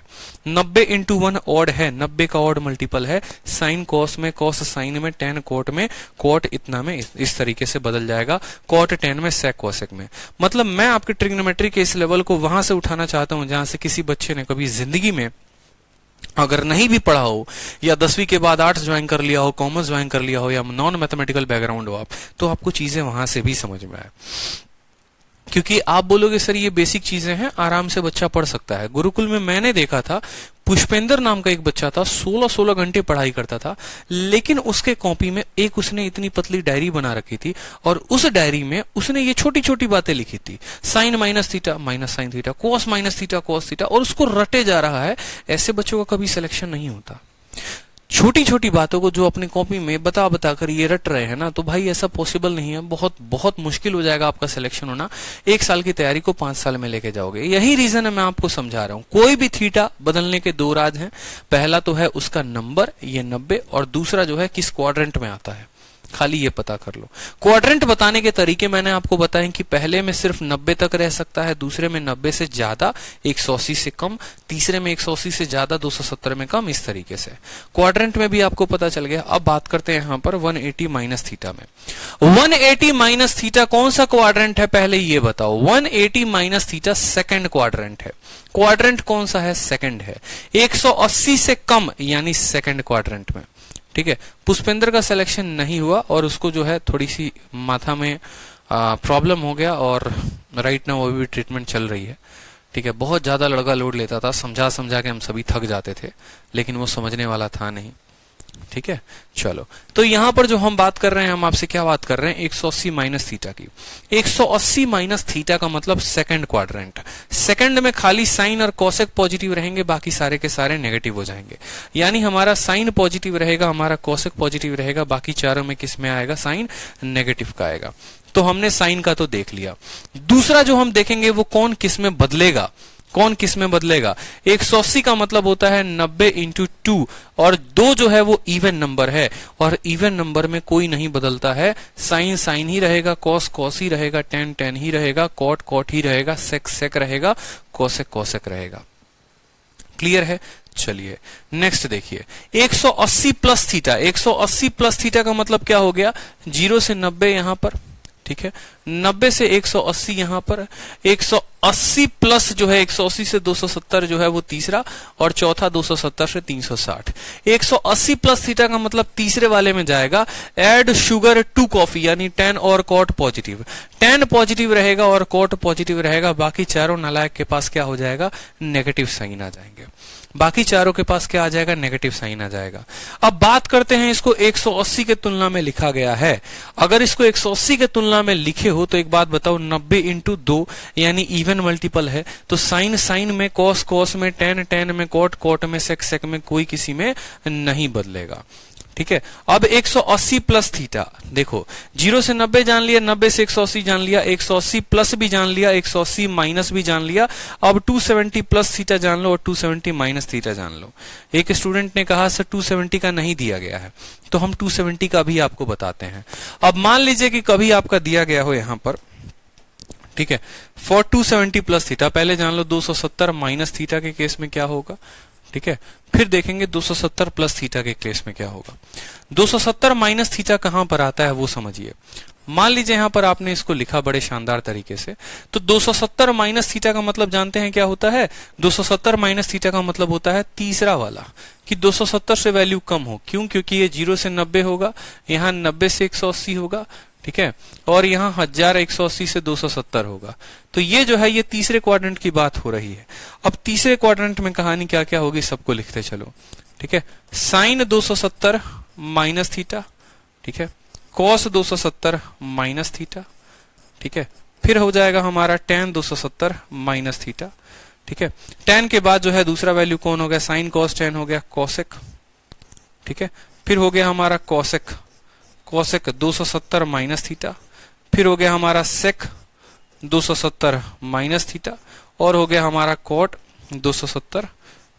90 इंटू 1 ऑड है, 90 का ऑड मल्टीपल है, साइन कॉस में, कॉस साइन में, टेन कोट में, कोट इतना में, इस तरीके से बदल जाएगा, कॉट 10 में, सेक कोसेक में। मतलब मैं आपके ट्रिग्नोमेट्री के इस लेवल को वहां से उठाना चाहता हूं जहां से किसी बच्चे ने कभी जिंदगी में अगर नहीं भी पढ़ा हो, या 10वीं के बाद आर्ट्स ज्वाइन कर लिया हो, कॉमर्स ज्वाइन कर लिया हो, या नॉन मैथमेटिकल बैकग्राउंड हो आप, तो आपको चीजें वहां से भी समझ में आए। क्योंकि आप बोलोगे सर ये बेसिक चीजें हैं, आराम से बच्चा पढ़ सकता है। गुरुकुल में मैंने देखा था, पुष्पेंद्र नाम का एक बच्चा था, 16-16 घंटे पढ़ाई करता था, लेकिन उसके कॉपी में एक उसने इतनी पतली डायरी बना रखी थी और उस डायरी में उसने ये छोटी छोटी बातें लिखी थी, sine minus theta minus sine theta, cos minus theta cos theta, और उसको रटे जा रहा है। ऐसे बच्चों का कभी सिलेक्शन नहीं होता। छोटी छोटी बातों को जो अपनी कॉपी में बता बता कर ये रट रहे हैं ना, तो भाई ऐसा पॉसिबल नहीं है, बहुत बहुत मुश्किल हो जाएगा आपका सिलेक्शन होना। 1 साल की तैयारी को 5 साल में लेके जाओगे। यही रीजन है, मैं आपको समझा रहा हूं। कोई भी थीटा बदलने के 2 राज हैं। पहला तो है उसका नंबर, ये 90, और दूसरा जो है किस क्वाड्रेंट में आता है, खाली ये पता कर लो। क्वाड्रेंट बताने के तरीके मैंने आपको बताए कि पहले में सिर्फ 90 तक रह सकता है, दूसरे में 90 से ज्यादा 180 से कम, तीसरे में 180 से ज्यादा 270 में कम, इस तरीके से क्वाड्रेंट में भी आपको पता चल गया। अब बात करते हैं यहां पर 180 माइनस थीटा में। 180 माइनस थीटा कौन सा क्वाड्रेंट है, पहले ये बताओ। 180 माइनस थीटा सेकंड क्वाड्रेंट है। क्वाड्रेंट कौन सा है, सेकंड है। 180 से कम यानी सेकंड क्वाड्रेंट में, ठीक है। पुष्पेंद्र का सिलेक्शन नहीं हुआ और उसको जो है थोड़ी सी माथा में प्रॉब्लम हो गया और राइट नाउ वो भी ट्रीटमेंट चल रही है, ठीक है। बहुत ज्यादा लड़का लोड लेता था, समझा समझा के हम सभी थक जाते थे, लेकिन वो समझने वाला था नहीं, ठीक है। चलो, तो यहां पर जो हम बात कर रहे हैं, हम आपसे क्या बात कर रहे हैं, 180 माइनस थीटा की। 180 माइनस थीटा का मतलब सेकंड क्वाड्रेंट। सेकंड में खाली साइन और कोसेक पॉजिटिव रहेंगे, बाकी सारे के सारे नेगेटिव हो जाएंगे। यानी हमारा साइन पॉजिटिव रहेगा, हमारा कोसेक पॉजिटिव रहेगा, बाकी चारों में किस में आएगा, साइन नेगेटिव का आएगा। तो हमने साइन का तो देख लिया। दूसरा जो हम देखेंगे वो कौन किस में बदलेगा, कौन किस में बदलेगा। 180 का मतलब होता है 90 इंटू 2, और 2 जो है वो इवन नंबर है, और इवन नंबर में कोई नहीं बदलता है। साइन साइन ही रहेगा, कॉस कॉस ही रहेगा, टेन टेन ही रहेगा, कॉट कॉट ही रहेगा, सेक सेक रहेगा, कोसेक कोसेक रहेगा। क्लियर है। चलिए नेक्स्ट देखिए, 180 प्लस थीटा। 180 प्लस थीटा का मतलब क्या हो गया, 0 से 90 यहां पर, ठीक है। 90 से 180 यहां पर, 180 प्लस जो है 180 से 270 जो है वो तीसरा, और चौथा 270 से 360। 180 प्लस थीटा का मतलब तीसरे वाले में जाएगा, एड शुगर टू कॉफी, यानी टेन और कॉट पॉजिटिव। टेन पॉजिटिव रहेगा और कॉट पॉजिटिव रहेगा, बाकी चारों नालायक के पास क्या हो जाएगा, नेगेटिव साइन आ जाएंगे। बाकी चारों के पास क्या आ जाएगा, नेगेटिव साइन आ जाएगा। अब बात करते हैं, इसको 180 के तुलना में लिखा गया है। अगर इसको 180 के तुलना में लिखे हो तो एक बात बताओ, 90 इंटू 2 यानी इवन मल्टीपल है, तो साइन साइन में, कॉस कॉस में, टेन टेन में, कॉट कॉट में, सेक सेक में, कोई किसी में नहीं बदलेगा, ठीक है। अब 180 प्लस थीटा देखो, 0 से 90 जान लिया, 90 से 180 जान लिया, 180 प्लस भी जान लिया, 180 माइनस भी जान लिया। अब 270 प्लस थीटा जान लो और 270 माइनस थीटा जान लो। एक स्टूडेंट ने कहा सर 270 का नहीं दिया गया है, तो हम 270 का भी आपको बताते हैं। अब मान लीजिए कि कभी आपका दिया गया हो यहां पर, ठीक है, फॉर 270 प्लस थीटा, पहले जान लो 270 माइनस थीटा के केस में क्या होगा, ठीक है। फिर देखेंगे 270 प्लस थीटा के केस में क्या होगा। 270 माइनस थीटा कहां पर आता है वो समझिए। मान लीजिए यहां पर आपने इसको लिखा बड़े शानदार तरीके से, तो 270 माइनस थीटा का मतलब जानते हैं क्या होता है। 270 माइनस थीटा का मतलब होता है तीसरा वाला, कि 270 से वैल्यू कम हो। क्यों, क्योंकि ये 0 से 90 होगा, यहां 90 से 180 होगा, ठीक है, और यहां 1180 से 270 होगा। तो ये जो है ये तीसरे क्वाड्रेंट की बात हो रही है। अब तीसरे क्वाड्रेंट में कहानी क्या क्या होगी सबको लिखते चलो, ठीक है। साइन 270 माइनस थीटा, ठीक है, कॉस 270 माइनस थीटा, ठीक है, फिर हो जाएगा हमारा टेन 270 माइनस थीटा, ठीक है। टेन के बाद जो है दूसरा वैल्यू कौन हो गया, साइन कॉस टेन हो गया, कॉसेक, ठीक है। फिर हो गया हमारा कॉसेक, कॉसेक 270 माइनस थीटा, फिर हो गया हमारा सेक 270 माइनस थीटा, और हो गया हमारा कॉट 270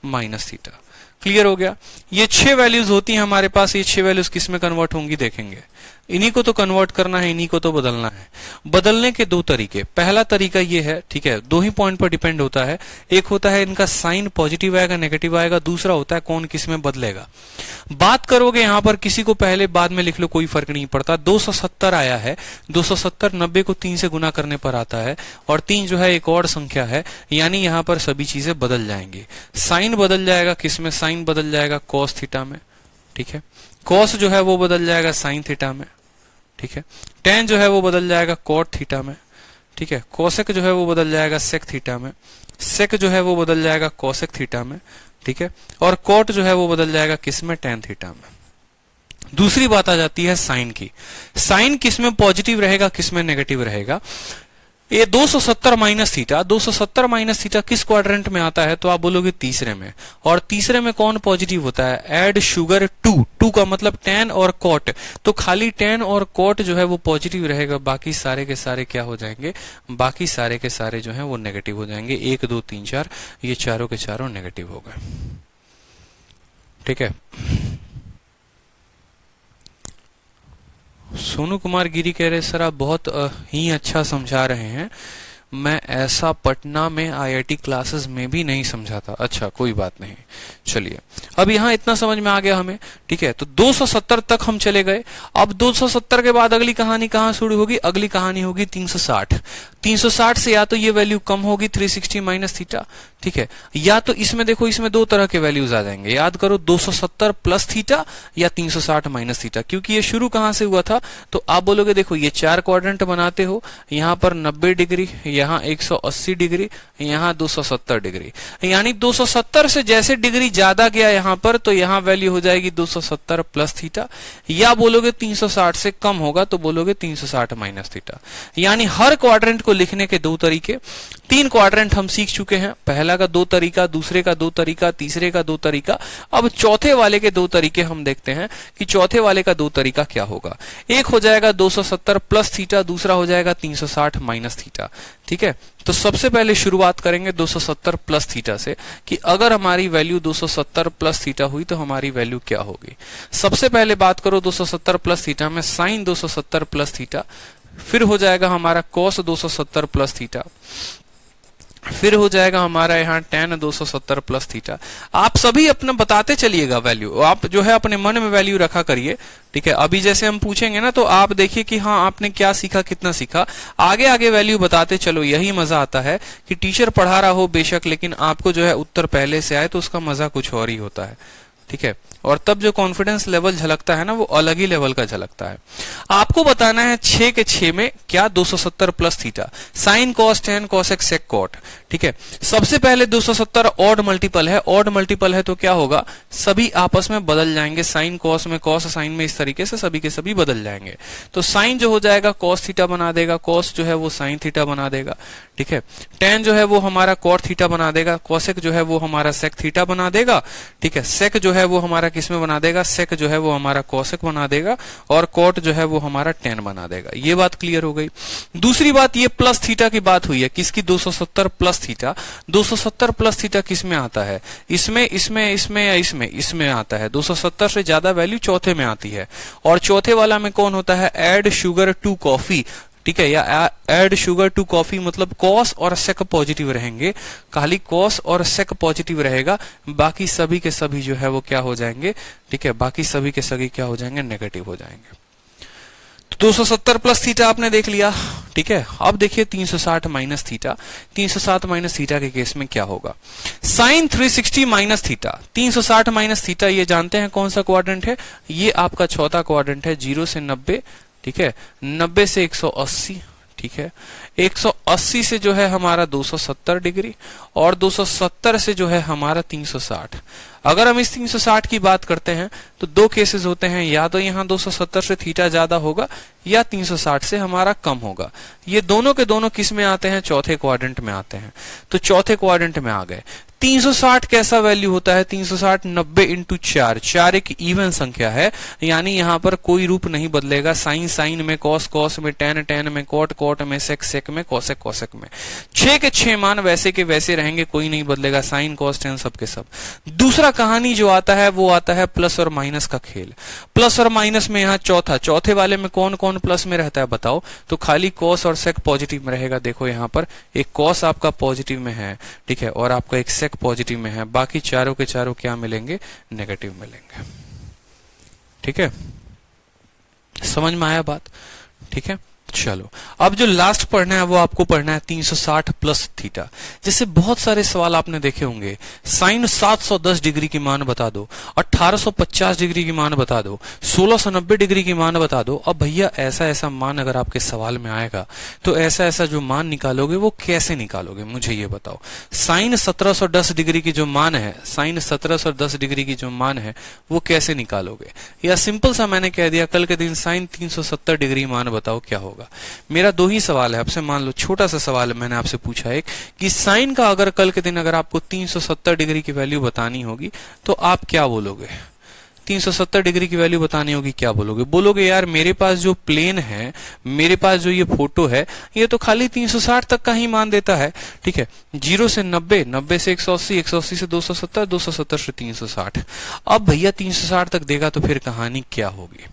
माइनस थीटा। क्लियर हो गया। ये 6 वैल्यूज होती हैं हमारे पास। ये 6 वैल्यूज किस में कन्वर्ट होंगी देखेंगे। इन्हीं को तो कन्वर्ट करना है, इन्हीं को तो बदलना है। बदलने के 2 तरीके। पहला तरीका ये है, ठीक है, 2 ही पॉइंट पर डिपेंड होता है। एक होता है इनका साइन पॉजिटिव आएगा नेगेटिव आएगा, दूसरा होता है कौन किस में बदलेगा। बात करोगे यहां पर किसी को पहले बाद में लिख लो, कोई फर्क नहीं पड़ता। 270 आया है, 270 90 को 3 से गुना करने पर आता है, और 3 जो है एक और संख्या है, यानी यहां पर सभी चीजें बदल जाएंगी। साइन बदल जाएगा किस में, साइन बदल जाएगा कॉस थीटा में, ठीक है। कॉस जो है वो बदल जाएगा साइन थीटा में, ठीक है। टेन जो है वो बदल जाएगा कॉट थीटा में, ठीक है, कोसेक जो है वो बदल जाएगा सेक थीटा में, सेक जो है वो बदल जाएगा कोसेक थीटा में, ठीक है, और कोट जो है वो बदल जाएगा किस में, टेन थीटा में। दूसरी बात आ जाती है साइन की। साइन किस में पॉजिटिव रहेगा, किस में नेगेटिव रहेगा। ये 270 माइनस थीटा, 270 माइनस थीटा किस क्वाड्रेंट में आता है, तो आप बोलोगे तीसरे में। और तीसरे में कौन पॉजिटिव होता है, एड शुगर टू, टू का मतलब टेन और कोट, तो खाली टेन और कोट जो है वो पॉजिटिव रहेगा, बाकी सारे के सारे क्या हो जाएंगे, बाकी सारे के सारे जो है वो नेगेटिव हो जाएंगे। 1 2 3 4 ये चारों के चारों नेगेटिव हो गए, ठीक है। सोनू कुमार गिरी कह रहे सर आप बहुत ही अच्छा समझा रहे हैं, मैं ऐसा पटना में आईआईटी क्लासेस में भी नहीं समझा था। अच्छा कोई बात नहीं, चलिए अब यहाँ इतना समझ में आ गया हमें, ठीक है। तो 270 तक हम चले गए। अब 270 के बाद अगली कहानी कहाँ शुरू होगी, अगली कहानी होगी 360। 360 से या तो ये वैल्यू कम होगी 360 माइनस थीटा, ठीक है, या तो इसमें देखो इसमें दो तरह के वैल्यूज आ जाएंगे, याद करो 270 प्लस थीटा या 360 माइनस थीटा, क्योंकि ये शुरू कहां से हुआ था। तो आप बोलोगे देखो ये 4 क्वाड्रेंट बनाते हो, यहाँ पर 90 डिग्री, यहाँ 180 डिग्री, यहाँ 270 डिग्री, यानी 270 से जैसे डिग्री ज्यादा गया यहाँ पर तो यहाँ वैल्यू हो जाएगी 270 प्लस थीटा, या बोलोगे 360 से कम होगा तो बोलोगे 360 माइनस थीटा। यानी हर क्वाड्रेंट को लिखने के दो तरीके, 3 क्वाड्रेंट हम सीख चुके हैं, पहला का 2 तरीका, दूसरे का 2 तरीका, तीसरे का 2 तरीका। अब चौथे वाले के 2 तरीके हम देखते हैं कि चौथे वाले का 2 तरीका क्या होगा। एक हो जाएगा 270 प्लस थीटा, दूसरा हो जाएगा 360 माइनस थीटा, ठीक है। तो सबसे पहले शुरुआत करेंगे 270 प्लस थीटा से कि अगर हमारी वैल्यू 270 प्लस थीटा हुई तो हमारी वैल्यू क्या होगी। सबसे पहले बात करो 270 प्लस थीटा में, साइन 270 प्लस थीटा, फिर हो जाएगा हमारा कोस 270 प्लस थीटा, फिर हो जाएगा हमारा यहाँ tan 270 प्लस थीटा। आप सभी अपना बताते चलिएगा वैल्यू, आप जो है अपने मन में वैल्यू रखा करिए, ठीक है। अभी जैसे हम पूछेंगे ना तो आप देखिए कि हाँ आपने क्या सीखा, कितना सीखा, आगे आगे वैल्यू बताते चलो। यही मजा आता है कि टीचर पढ़ा रहा हो बेशक, लेकिन आपको जो है उत्तर पहले से आए तो उसका मजा कुछ और ही होता है, ठीक है। और तब जो कॉन्फिडेंस लेवल झलकता है ना वो अलग ही लेवल का झलकता है। आपको बताना है 6 के 6 में क्या 270 plus theta, sine cos tan cosec sec cot, ठीक है। सबसे पहले 270 ऑड मल्टीपल है, ऑड मल्टीपल है तो क्या होगा, सभी आपस में बदल जाएंगे, साइन कॉस में कॉस साइन में, इस तरीके से सभी के सभी बदल जाएंगे। तो साइन जो हो जाएगा कॉस थीटा बना देगा, कॉस जो है वो साइन थीटा बना देगा, ठीक है। टेन जो है वो हमारा कॉट थीटा बना देगा, कॉसेक जो है वो हमारा सेक थीटा बना देगा, ठीक है। सेक जो है वो हमारा किसमें बना देगा, सेक जो है वो हमारा कोसेक बना देगा, और कोट जो है वो हमारा टेन बना देगा। ये बात क्लियर हो गई। दूसरी बात ये प्लस थीटा की बात हुई है, किसकी, 270 प्लस थीटा। 270 प्लस थीटा किसमें आता है, इसमें इसमें इसमें या इसमें, इसमें आता है। 270 से ज्यादा वैल्यू चौथे में आती है, और चौथे वाला में कौन होता है, एड शुगर टू कॉफी, ठीक है, या एड शुगर टू कॉफी, मतलब कॉस और सेक पॉजिटिव रहेंगे, खाली कॉस और सेक पॉजिटिव रहेगा, बाकी सभी के सभी जो है वो क्या हो जाएंगे, ठीक है, बाकी सभी के सभी क्या हो जाएंगे, नेगेटिव हो जाएंगे। तो 270 प्लस थीटा आपने देख लिया, ठीक है। अब देखिए 360 माइनस थीटा, 360 माइनस थीटा के केस में क्या होगा, sine 360 minus theta, 360 minus theta, ये जानते हैं कौन सा क्वाड्रेंट है, ये आपका चौथा क्वाड्रेंट है, 0 से 90, ठीक है, 90 से 180, ठीक है, 180 से जो है हमारा 270 डिग्री, और 270 से जो है हमारा 360। अगर हम इस 360 की बात करते हैं तो दो केसेस होते हैं, या तो यहाँ 270 से थीटा ज्यादा होगा या 360 से हमारा कम होगा। ये दोनों के दोनों किस में आते हैं, चौथे क्वाड्रेंट में आते हैं। तो चौथे क्वाड्रेंट में आ गए। 360 कैसा वैल्यू होता है, 360 90 इंटू 4, 4 एक इवन संख्या है, यानी यहाँ पर कोई रूप नहीं बदलेगा, साइन साइन में, कॉस कॉस में, टेन टेन में, कॉट कॉट में, सेक सेक में, कॉसेक कॉसेक में। 6 के 6 मान वैसे के वैसे रहेंगे, कोई नहीं बदलेगा, साइन कॉस टेन सब के सब। दूसरा कहानी जो आता है वो आता है प्लस और माइनस का खेल। प्लस और माइनस में यहाँ चौथे वाले में कौन कौन प्लस में रहता है बताओ, तो खाली कॉस और सेक पॉजिटिव में रहेगा। देखो यहाँ पर एक कॉस आपका पॉजिटिव में है, ठीक है, और आपका एक सेक पॉजिटिव में है, बाकी चारों के चारों क्या मिलेंगे, नेगेटिव मिलेंगे, ठीक है। समझ में आया बात, ठीक है। चलो, अब जो लास्ट पढ़ना है वो आपको पढ़ना है 360 प्लस थीटा। जैसे बहुत सारे सवाल आपने देखे होंगे, साइन 710 डिग्री की मान बता दो, 1850 डिग्री की मान बता दो, 1690 डिग्री की मान बता दो। अब भैया ऐसा ऐसा मान अगर आपके सवाल में आएगा तो ऐसा ऐसा जो मान निकालोगे वो कैसे निकालोगे, मुझे ये बताओ। साइन 1710 डिग्री की जो मान है, साइन 1710 डिग्री की जो मान है वो कैसे निकालोगे? या सिंपल सा मैंने कह दिया कल के दिन साइन 370 डिग्री मान बताओ क्या होगा। मेरा दो ही सवाल है आपसे, मान लो छोटा सा सवाल मैंने आपसे पूछा एक कि साइन का अगर कल के दिन अगर आपको 370 डिग्री की वैल्यू बतानी होगी तो आप क्या बोलोगे? 370 डिग्री की वैल्यू बतानी होगी, क्या बोलोगे? बोलोगे यार मेरे पास जो प्लेन है, मेरे पास जो ये फोटो है, ये तो खाली 360 तक का ही मान देता है। ठीक है, 0 से 90, 90 से 180, 180 से 270, 270 से 360। अब भैया 360 तक देगा तो फिर कहानी क्या होगी?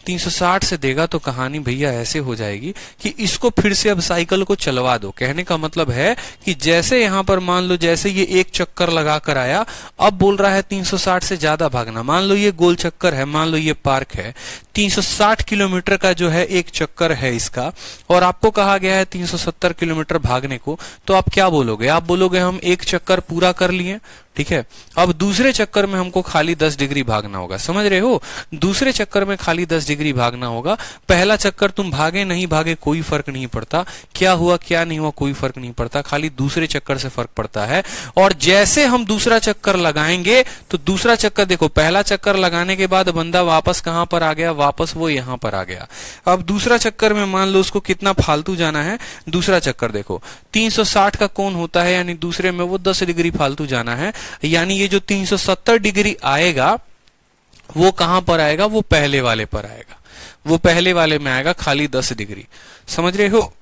360 से देगा तो कहानी भैया ऐसे हो जाएगी कि इसको फिर से अब साइकिल को चलवा दो। कहने का मतलब है कि जैसे यहां पर मान लो जैसे ये एक चक्कर लगा कर आया, अब बोल रहा है 360 से ज्यादा भागना। मान लो ये गोल चक्कर है, मान लो ये पार्क है, 360 किलोमीटर का जो है एक चक्कर है इसका, और आपको कहा गया है 370 किलोमीटर भागने को, तो आप क्या बोलोगे? आप बोलोगे हम एक चक्कर पूरा कर लिए, ठीक है, अब दूसरे चक्कर में हमको खाली 10 डिग्री भागना होगा। समझ रहे हो? दूसरे चक्कर में खाली 10 डिग्री भागना होगा। पहला चक्कर तुम भागे नहीं भागे कोई फर्क नहीं पड़ता, क्या हुआ क्या नहीं हुआ कोई फर्क नहीं पड़ता, खाली दूसरे चक्कर से फर्क पड़ता है। और जैसे हम दूसरा चक्कर लगाएंगे तो दूसरा चक्कर देखो, पहला चक्कर लगाने के बाद बंदा वापस कहां पर आ गया? वापस वो यहां पर आ गया। अब दूसरा चक्कर में मान लो उसको कितना फालतू जाना है, दूसरा चक्कर देखो 360 का कोण होता है, यानी दूसरे में वो 10 डिग्री फालतू जाना है, यानी ये जो 370 डिग्री आएगा वो कहां पर आएगा? वो पहले वाले पर आएगा, वो पहले वाले में आएगा खाली 10 डिग्री। समझ रहे हो?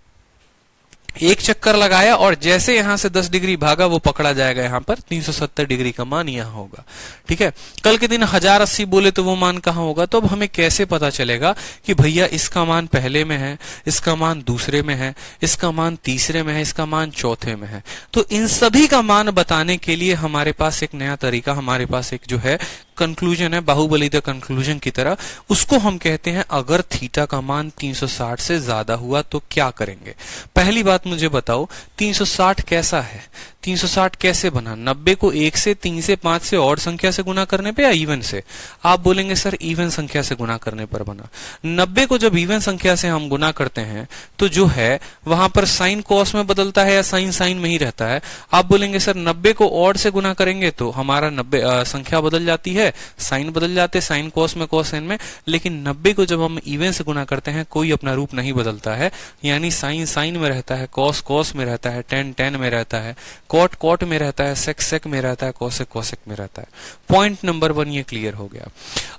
एक चक्कर लगाया और जैसे यहां से 10 डिग्री भागा वो पकड़ा जाएगा यहां पर, 370 डिग्री का मान यहां होगा। ठीक है, कल के दिन 1080 बोले तो वो मान कहां होगा? तो अब हमें कैसे पता चलेगा कि भैया इसका मान पहले में है, इसका मान दूसरे में है, इसका मान तीसरे में है, इसका मान चौथे में है? तो इन सभी का मान बताने के लिए हमारे पास एक नया तरीका, हमारे पास एक जो है कंक्लूजन है, बाहुबली द कंक्लूजन की तरह, उसको हम कहते हैं अगर थीटा का मान 360 से ज्यादा हुआ तो क्या करेंगे। पहली बात मुझे बताओ 360 कैसा है, 360 कैसे बना? 90 को 1 से 3 से 5 से ऑड संख्या से गुना करने पे या इवन से? आप बोलेंगे सर इवन संख्या से गुना करने पर बना। 90 को जब इवन संख्या से हम गुना करते हैं तो जो है वहां पर साइन कॉस में बदलता है या साइन साइन में ही रहता है? आप बोलेंगे सर 90 को ऑड से गुना करेंगे तो हमारा 90 संख्या बदल जाती है, साइन बदल जाते, साइन कॉस में कॉस साइन में, लेकिन 90 को जब हम इवन से गुना करते हैं कोई अपना रूप नहीं बदलता है, यानी साइन साइन में रहता है, कॉस कॉस में रहता है, टेन टेन में रहता है, कॉट कॉट में रहता है, सेक सेक में रहता है, कोसेक कोसेक में रहता है। पॉइंट नंबर 1 ये क्लियर हो गया।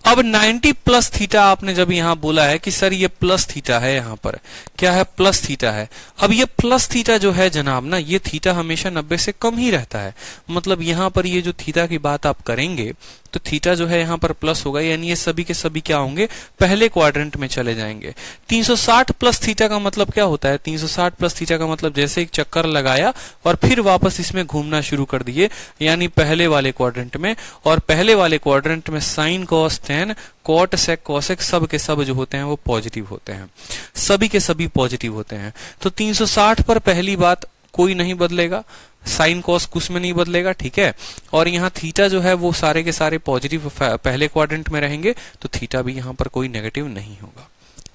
अब 90 प्लस थीटा आपने जब यहां बोला है कि सर ये प्लस थीटा है, यहां पर क्या है? प्लस थीटा है। अब ये प्लस थीटा जो है जनाब ना, ये थीटा हमेशा 90 से कम ही रहता है। मतलब यहां पर ये जो थीटा की बात आप करेंगे तो थीटा जो है यहां पर प्लस होगा, यानी ये सभी के सभी क्या होंगे? पहले क्वाड्रेंट में चले जाएंगे। 360 प्लस थीटा का मतलब क्या होता है? 360 प्लस थीटा का मतलब जैसे एक चक्कर लगाया और फिर वापस इसमें घूमना शुरू कर दिए, यानी पहले वाले क्वाड्रेंट में। और पहले वाले क्वाड्रेंट में sine cos tan cot sec cosec सब के सब जो होते हैं वो पॉजिटिव होते हैं, सभी के सभी पॉजिटिव होते हैं। तो 360 पर पहली बात कोई नहीं बदलेगा, साइन कॉस कुछ में नहीं बदलेगा, ठीक है। और यहाँ थीटा जो है वो सारे के सारे पॉजिटिव पहले क्वाड्रेंट में रहेंगे, तो थीटा भी यहाँ पर कोई नेगेटिव नहीं होगा।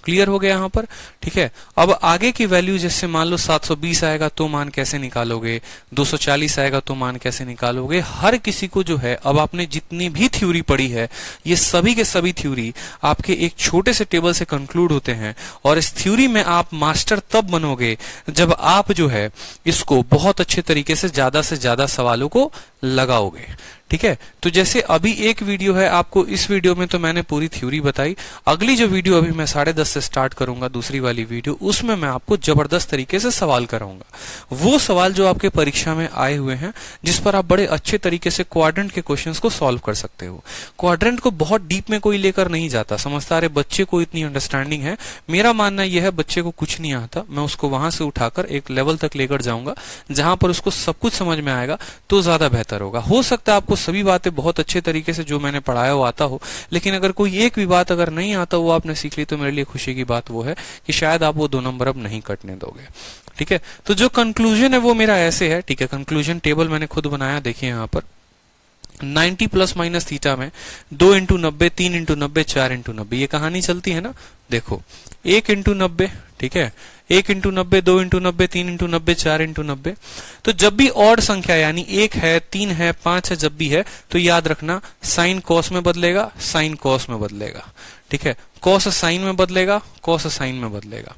क्लियर हो गया यहाँ पर, ठीक है। अब आगे की वैल्यू जैसे मान लो 720 आएगा तो मान कैसे निकालोगे, 240 आएगा तो मान कैसे निकालोगे। हर किसी को जो है, अब आपने जितनी भी थ्योरी पढ़ी है ये सभी के सभी थ्योरी आपके एक छोटे से टेबल से कंक्लूड होते हैं। और इस थ्योरी में आप मास्टर तब बनोगे जब आप जो है इसको बहुत अच्छे तरीके से ज्यादा सवालों को लगाओगे, ठीक है। तो जैसे अभी एक वीडियो है, आपको इस वीडियो में तो मैंने पूरी थ्योरी बताई। अगली जो वीडियो अभी मैं 10:30 से स्टार्ट करूंगा, दूसरी वाली वीडियो, उसमें मैं आपको जबरदस्त तरीके से सवाल कराऊंगा। वो सवाल जो आपके परीक्षा में आए हुए हैं, जिस पर आप बड़े अच्छे तरीके से क्वाड्रेंट के क्वेश्चंस को सॉल्व कर सकते हो। क्वाड्रेंट को बहुत डीप में कोई लेकर नहीं जाता, समझता अरे बच्चे को इतनी अंडरस्टैंडिंग है। मेरा मानना यह है बच्चे को कुछ नहीं आता, मैं उसको वहां से उठाकर एक लेवल तक लेकर जाऊंगा जहां पर उसको सब कुछ समझ में आएगा, तो ज्यादा बेहतर होगा। हो सकता है आपको आपको सभी बातें बहुत अच्छे तरीके से जो मैंने पढ़ाया वो आता हो, लेकिन अगर कोई एक भी बात अगर नहीं आता वो आपने सीख ली, तो मेरे लिए खुशी की बात वो है कि शायद आप वो 2 नंबर अब नहीं कटने दोगे। ठीक है, तो जो कंक्लूजन है वो मेरा ऐसे है। ठीक है, कंक्लूजन टेबल मैंने खुद बनाया, देखिए यहाँ पर 90 प्लस माइनस थीटा में 2 इंटू 90, 3 इंटू 90, 4 इंटू 90, ये कहानी चलती है ना। देखो 1 इंटू 90, ठीक है, 1 इंटू 90, 2 इंटू 90, 3 इंटू 90, 4 इंटू 90। तो जब भी ऑड संख्या यानी 1 है, 3 है, 5 है, जब भी है तो याद रखना साइन कॉस में बदलेगा, साइन कॉस में बदलेगा। ठीक है, कॉस साइन में बदलेगा, कॉस साइन में बदलेगा।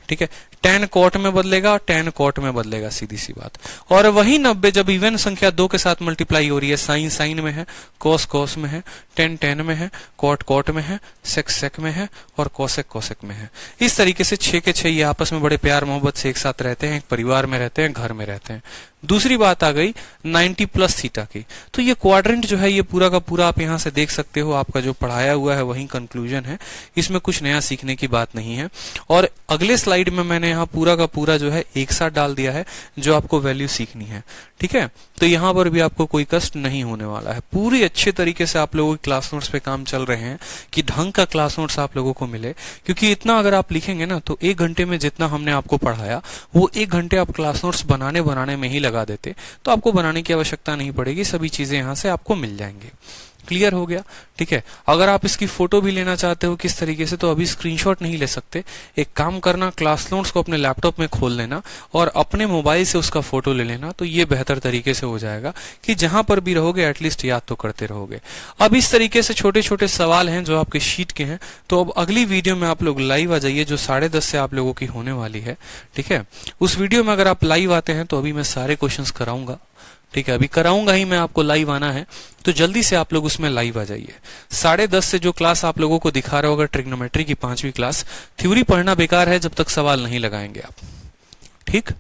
ठीक है, tan कॉट में बदलेगा, tan कॉट में बदलेगा, सीधी सी बात। और वही 90 जब इवन संख्या 2 के साथ मल्टीप्लाई हो रही है, साइन साइन में है, कॉस कॉस में है, tan tan में है, कॉट कॉट में है, सेक सेक में है और कोसेक कोसेक में है। इस तरीके से 6 के 6 ये आपस में बड़े प्यार मोहब्बत से एक साथ रहते हैं, एक परिवार में रहते हैं, घर में रहते हैं। दूसरी बात आ गई 90 प्लस थीटा की। तो ये क्वाड्रेंट जो है ये पूरा का पूरा आप यहां से देख सकते हो, आपका जो पढ़ाया हुआ है वही कंक्लूजन है, इसमें कुछ नया सीखने की बात नहीं है। और अगले स्लाइड में मैंने यहाँ पूरा का पूरा जो है एक साथ डाल दिया है जो आपको वैल्यू सीखनी है। ठीक है, तो यहाँ पर भी आपको कोई कष्ट नहीं होने वाला है। पूरी अच्छे तरीके से आप लोगों की क्लास नोट्स पे काम चल रहे हैं कि ढंग का क्लास नोट्स आप लोगों को मिले, क्योंकि इतना अगर आप लिखेंगे ना तो 1 घंटे में जितना हमने आपको पढ़ाया वो 1 घंटे आप क्लास नोट्स बनाने में ही लगा देते, तो आपको बनाने की आवश्यकता नहीं पड़ेगी, सभी चीजें यहां से आपको मिल जाएंगे। क्लियर हो गया। ठीक है, अगर आप इसकी फोटो भी लेना चाहते हो किस तरीके से, तो अभी स्क्रीनशॉट नहीं ले सकते। एक काम करना, क्लास नोट्स को अपने लैपटॉप में खोल लेना और अपने मोबाइल से उसका फोटो ले लेना, तो ये बेहतर तरीके से हो जाएगा कि जहां पर भी रहोगे एटलीस्ट याद तो करते रहोगे। अब इस तरीके से छोटे छोटे सवाल हैं जो आपके शीट के हैं, तो अब अगली वीडियो में आप लोग लाइव आ जाइए जो 10:30 से आप लोगों की होने वाली है। ठीक है, उस वीडियो में अगर आप लाइव आते हैं तो अभी मैं सारे क्वेश्चंस कराऊंगा। ठीक है, अभी कराऊंगा ही मैं, आपको लाइव आना है तो जल्दी से आप लोग उसमें लाइव आ जाइए। 10:30 से जो क्लास आप लोगों को दिखा रहा होगा ट्रिग्नोमेट्री की 5वीं क्लास, थ्योरी पढ़ना बेकार है जब तक सवाल नहीं लगाएंगे आप। ठीक।